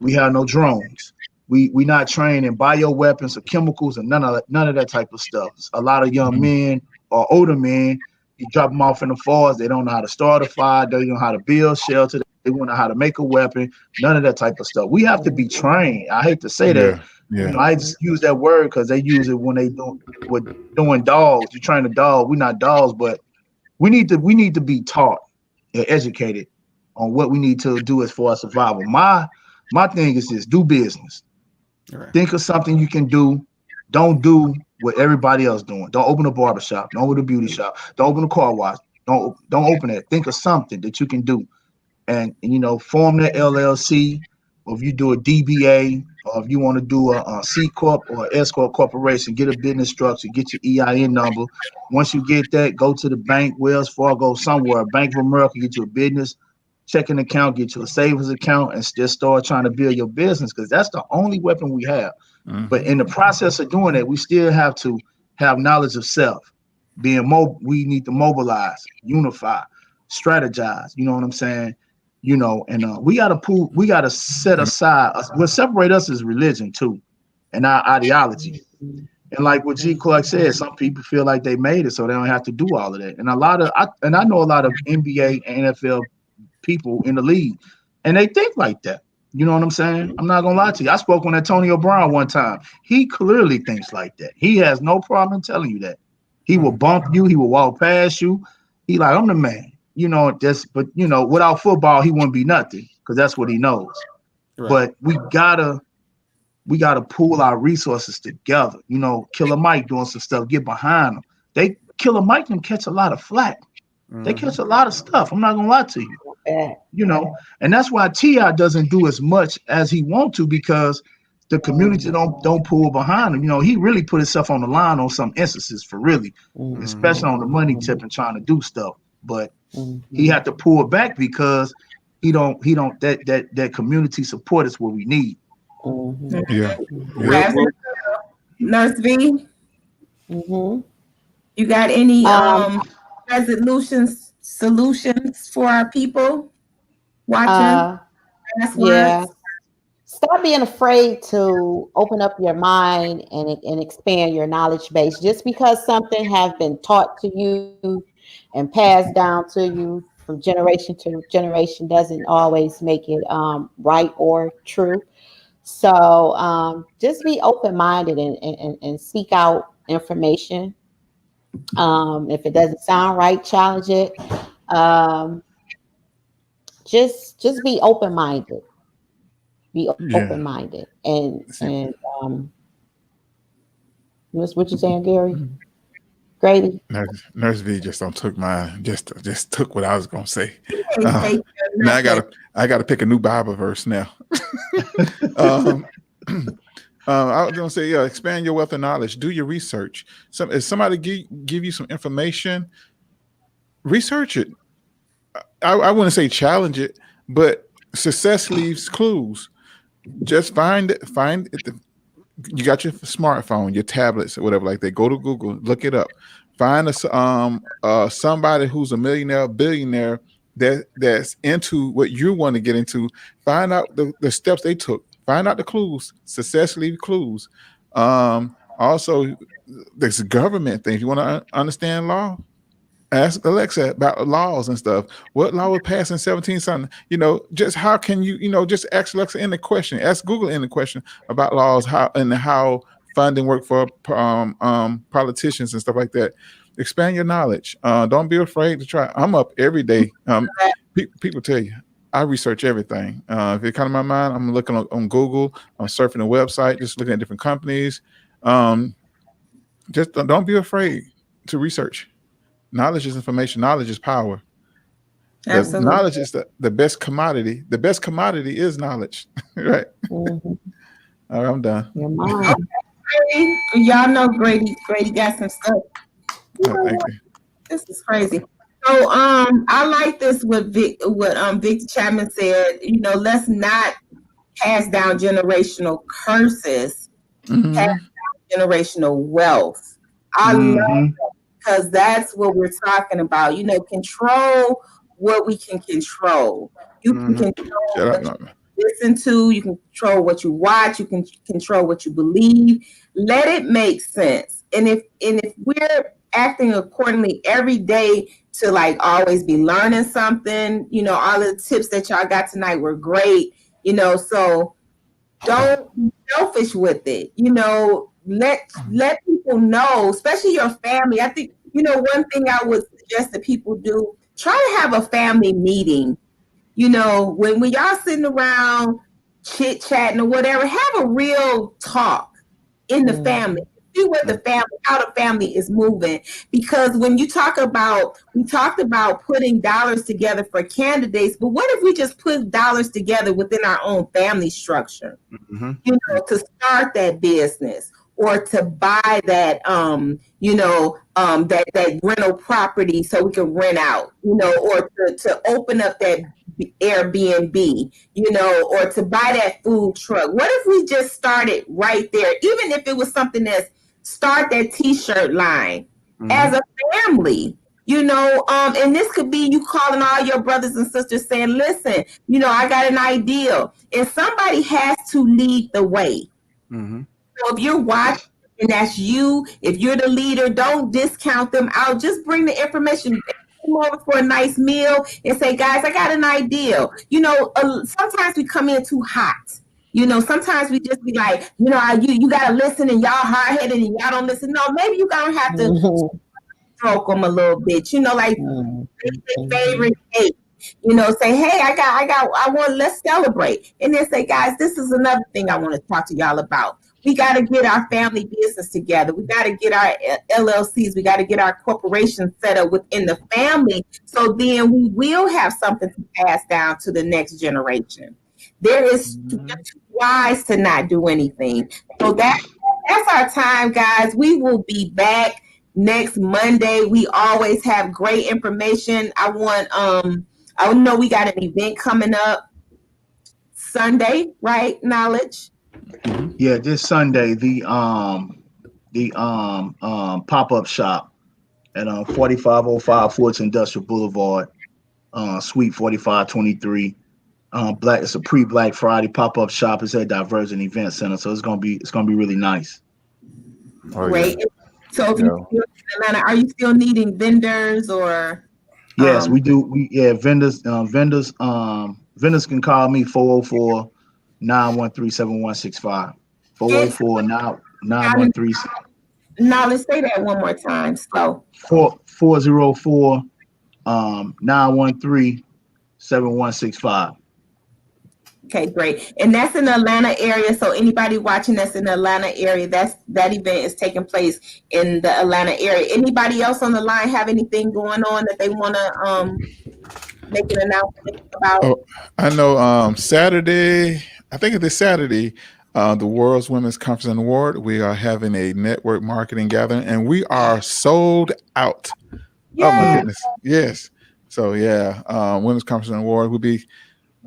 We have no drones. We not trained in bioweapons or chemicals and none of that type of stuff. A lot of young men or older men, you drop them off in the forest. They don't know how to start a fire. They don't know how to build shelter. They don't know how to make a weapon. None of that type of stuff. We have to be trained. I hate to say that. Yeah. You know, I just use that word because they use it when they doing dogs. You train a dog. We're not dogs, but we need to be taught and educated on what we need to do as far as survival. My thing is this: do business. Right. Think of something you can do. Don't do what everybody else doing. Don't open a barbershop. Don't open a beauty shop. Don't open a car wash. Don't open it. Think of something that you can do, and you know, form that LLC, or if you do a DBA, or if you want to do a C corp or S corp corporation, get a business structure, get your EIN number. Once you get that, go to the bank, Wells Fargo, somewhere, Bank of America, get you a business checking account, get you a savings account, and just start trying to build your business, because that's the only weapon we have. But in the process of doing that, we still have to have knowledge of self. We need to mobilize, unify, strategize. You know what I'm saying? You know, and we gotta set aside what separate us is religion too, and our ideology. And like what G. Clark said, some people feel like they made it, so they don't have to do all of that. And I know a lot of NBA and NFL people in the league, and they think like that. You know what I'm saying? I'm not gonna lie to you. I spoke on Antonio Brown one time. He clearly thinks like that. He has no problem telling you that. He will bump you. He will walk past you. He like, I'm the man. You know, but you know, without football, he wouldn't be nothing, because that's what he knows. Right. But we gotta pool our resources together. You know, Killer Mike doing some stuff. Get behind him. Killer Mike them catch a lot of flack. They catch a lot of stuff. I'm not gonna lie to you. You know, and that's why T.I. doesn't do as much as he want to, because the community don't pull behind him. You know, he really put himself on the line on some instances, for really, especially on the money tip and trying to do stuff. But he had to pull back because he don't that community support is what we need. Yeah. Nurse V, you got any solutions for our people watching? Yeah. Stop being afraid to open up your mind and expand your knowledge base. Just because something has been taught to you and passed down to you from generation to generation doesn't always make it right or true. So just be open-minded and seek out information. If it doesn't sound right, challenge it. Just be open-minded. Be Yeah. open-minded. And See, what you saying, Gary? Grady? Nurse V just don't took my just took what I was gonna say. Can't take Now nothing. I gotta pick a new Bible verse now. um, I was gonna say, yeah, expand your wealth of knowledge. Do your research. If somebody give you some information, research it. I wouldn't say challenge it, but success leaves clues. Just find it. You got your smartphone, your tablets, or whatever like that. Go to Google, look it up. Find somebody who's a millionaire, billionaire that's into what you want to get into. Find out the steps they took. Find out the clues. Success leaves clues. Also, there's government things. You want to understand law? Ask Alexa about laws and stuff. What law was passed in 17 something? Just how can you, just ask Alexa in the question, ask Google in the question about laws, how funding work for politicians and stuff like that. Expand your knowledge. Don't be afraid to try. I'm up every day. People tell you, I research everything. If it comes to my mind, I'm looking on Google, I'm surfing the website, just looking at different companies. Just don't be afraid to research. Knowledge is information. Knowledge is power. Absolutely. Knowledge is the best commodity. The best commodity is knowledge. Right. Mm-hmm. All right, I'm done. Your mom. Y'all know Grady got some stuff. Thank you. This is crazy. So I like this what Victor Chapman said, let's not pass down generational curses, Mhm. pass down generational wealth. I love that because that's what we're talking about. Control what we can control. You can control what you listen to, you can control what you watch, you can control what you believe. Let it make sense. And if we're acting accordingly every day to like always be learning something, all the tips that y'all got tonight were great, so don't be selfish with it. Let people know, especially your family. I think, one thing I would suggest that people do, try to have a family meeting. When y'all sitting around chit chatting or whatever, have a real talk in the family. See what how the family is moving. Because when we talked about putting dollars together for candidates, but what if we just put dollars together within our own family structure? To start that business or to buy that that rental property so we can rent out, or to open up that Airbnb, or to buy that food truck. What if we just started right there, even if it was something that's start that t-shirt line as a family, and this could be you calling all your brothers and sisters saying, listen, I got an idea, and somebody has to lead the way. So if you're watching and that's you, if you're the leader, don't discount them out. Just bring the information. Come over for a nice meal and say, guys, I got an idea. Sometimes we come in too hot. Sometimes we just be like, you got to listen and y'all hard-headed and y'all don't listen. No, maybe you going to have to stroke them a little bit, like their favorite cake. Say, hey, let's celebrate. And then say, guys, this is another thing I want to talk to y'all about. We got to get our family business together. We got to get our LLCs. We got to get our corporations set up within the family. So then we will have something to pass down to the next generation. There is too wise to not do anything. So that's our time, guys. We will be back next Monday. We always have great information. I know we got an event coming up Sunday, right? Knowledge. Yeah, this Sunday, the pop-up shop at 4505 Forts Industrial Boulevard, Suite 4523. It's a pre-Black Friday pop-up shop. It's at Divergent Event Center, so it's gonna be really nice. Great. So if you're in Atlanta, are you still needing vendors or? Yes, we do. Vendors can call me 404-913-7165. 404-913. Now let's say that one more time. So 404-913-7165. 913-7165. Okay, great. And that's in the Atlanta area. So anybody watching that's in the Atlanta area, that event is taking place in the Atlanta area. Anybody else on the line have anything going on that they want to make an announcement about? Oh, I know Saturday, I think it's this Saturday, the World's Women's Conference and Award, we are having a network marketing gathering, and we are sold out. Yay! Oh my goodness. Yes. So yeah, Women's Conference and Award will be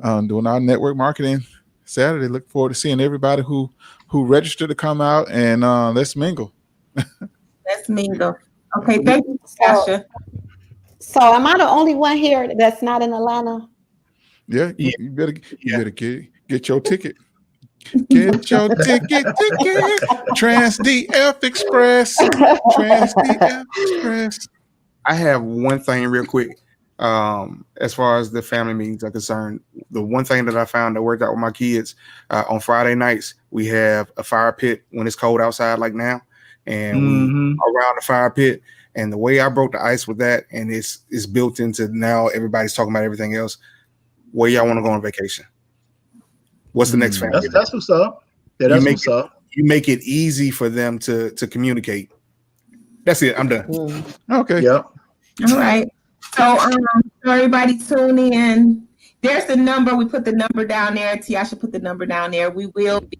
doing our network marketing Saturday. Look forward to seeing everybody who registered to come out and let's mingle. Let's mingle. Okay, thank you, Tasha. So am I the only one here that's not in Atlanta? Yeah, you better get your ticket. Get your ticket. TransDF Express. TransDF Express. I have one thing real quick. As far as the family meetings are concerned, the one thing that I found that worked out with my kids, on Friday nights, we have a fire pit when it's cold outside like now, and we around the fire pit. And the way I broke the ice with that, and it's built into now everybody's talking about everything else. Where y'all want to go on vacation? What's the next family? That's what's up. Yeah, that's what's up. You make it easy for them to communicate. That's it. I'm done. Okay. Yep. All right. So everybody tune in. There's the number. We put the number down there. Tiasha put the number down there. We will be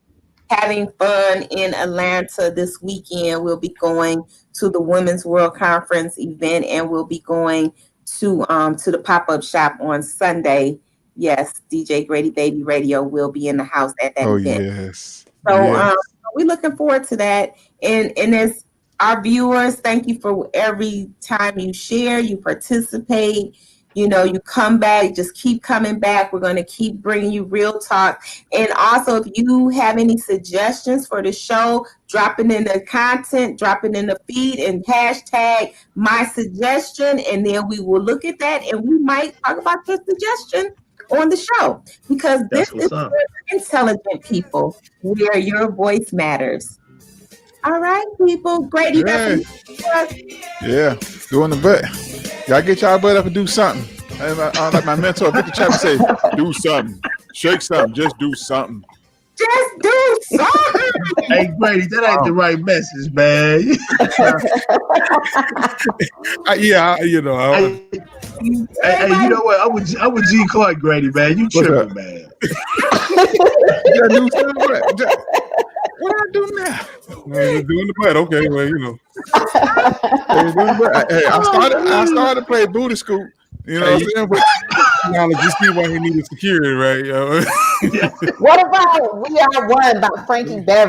having fun in Atlanta this weekend. We'll be going to the Women's World Conference event, and we'll be going to the pop-up shop on Sunday. Yes, DJ Grady Baby Radio will be in the house at that event. Yes. So we're looking forward to that. And as our viewers, thank you for every time you share, you participate, you come back, just keep coming back. We're going to keep bringing you real talk. And also, if you have any suggestions for the show, drop it in the content, drop it in the feed, and hashtag my suggestion. And then we will look at that, and we might talk about your suggestion on the show, because this is for intelligent people where your voice matters. All right, people. Great. You got some for us? Yeah, doing the butt. Y'all get y'all butt up and do something. Like my mentor, Victor Chapman, say, do something. Shake something. Just do something. Just do something. Hey, Grady, that ain't the right message, man. Hey, you know what? I would G Clark, Grady, man. You tripping, man. You gotta do something. What do I do now? Man, doing the butt. Okay, well, Hey, I started to play booty scoop. You know what I'm saying? But now you see why he needed security, right? What about We Are One by Frankie Beverly?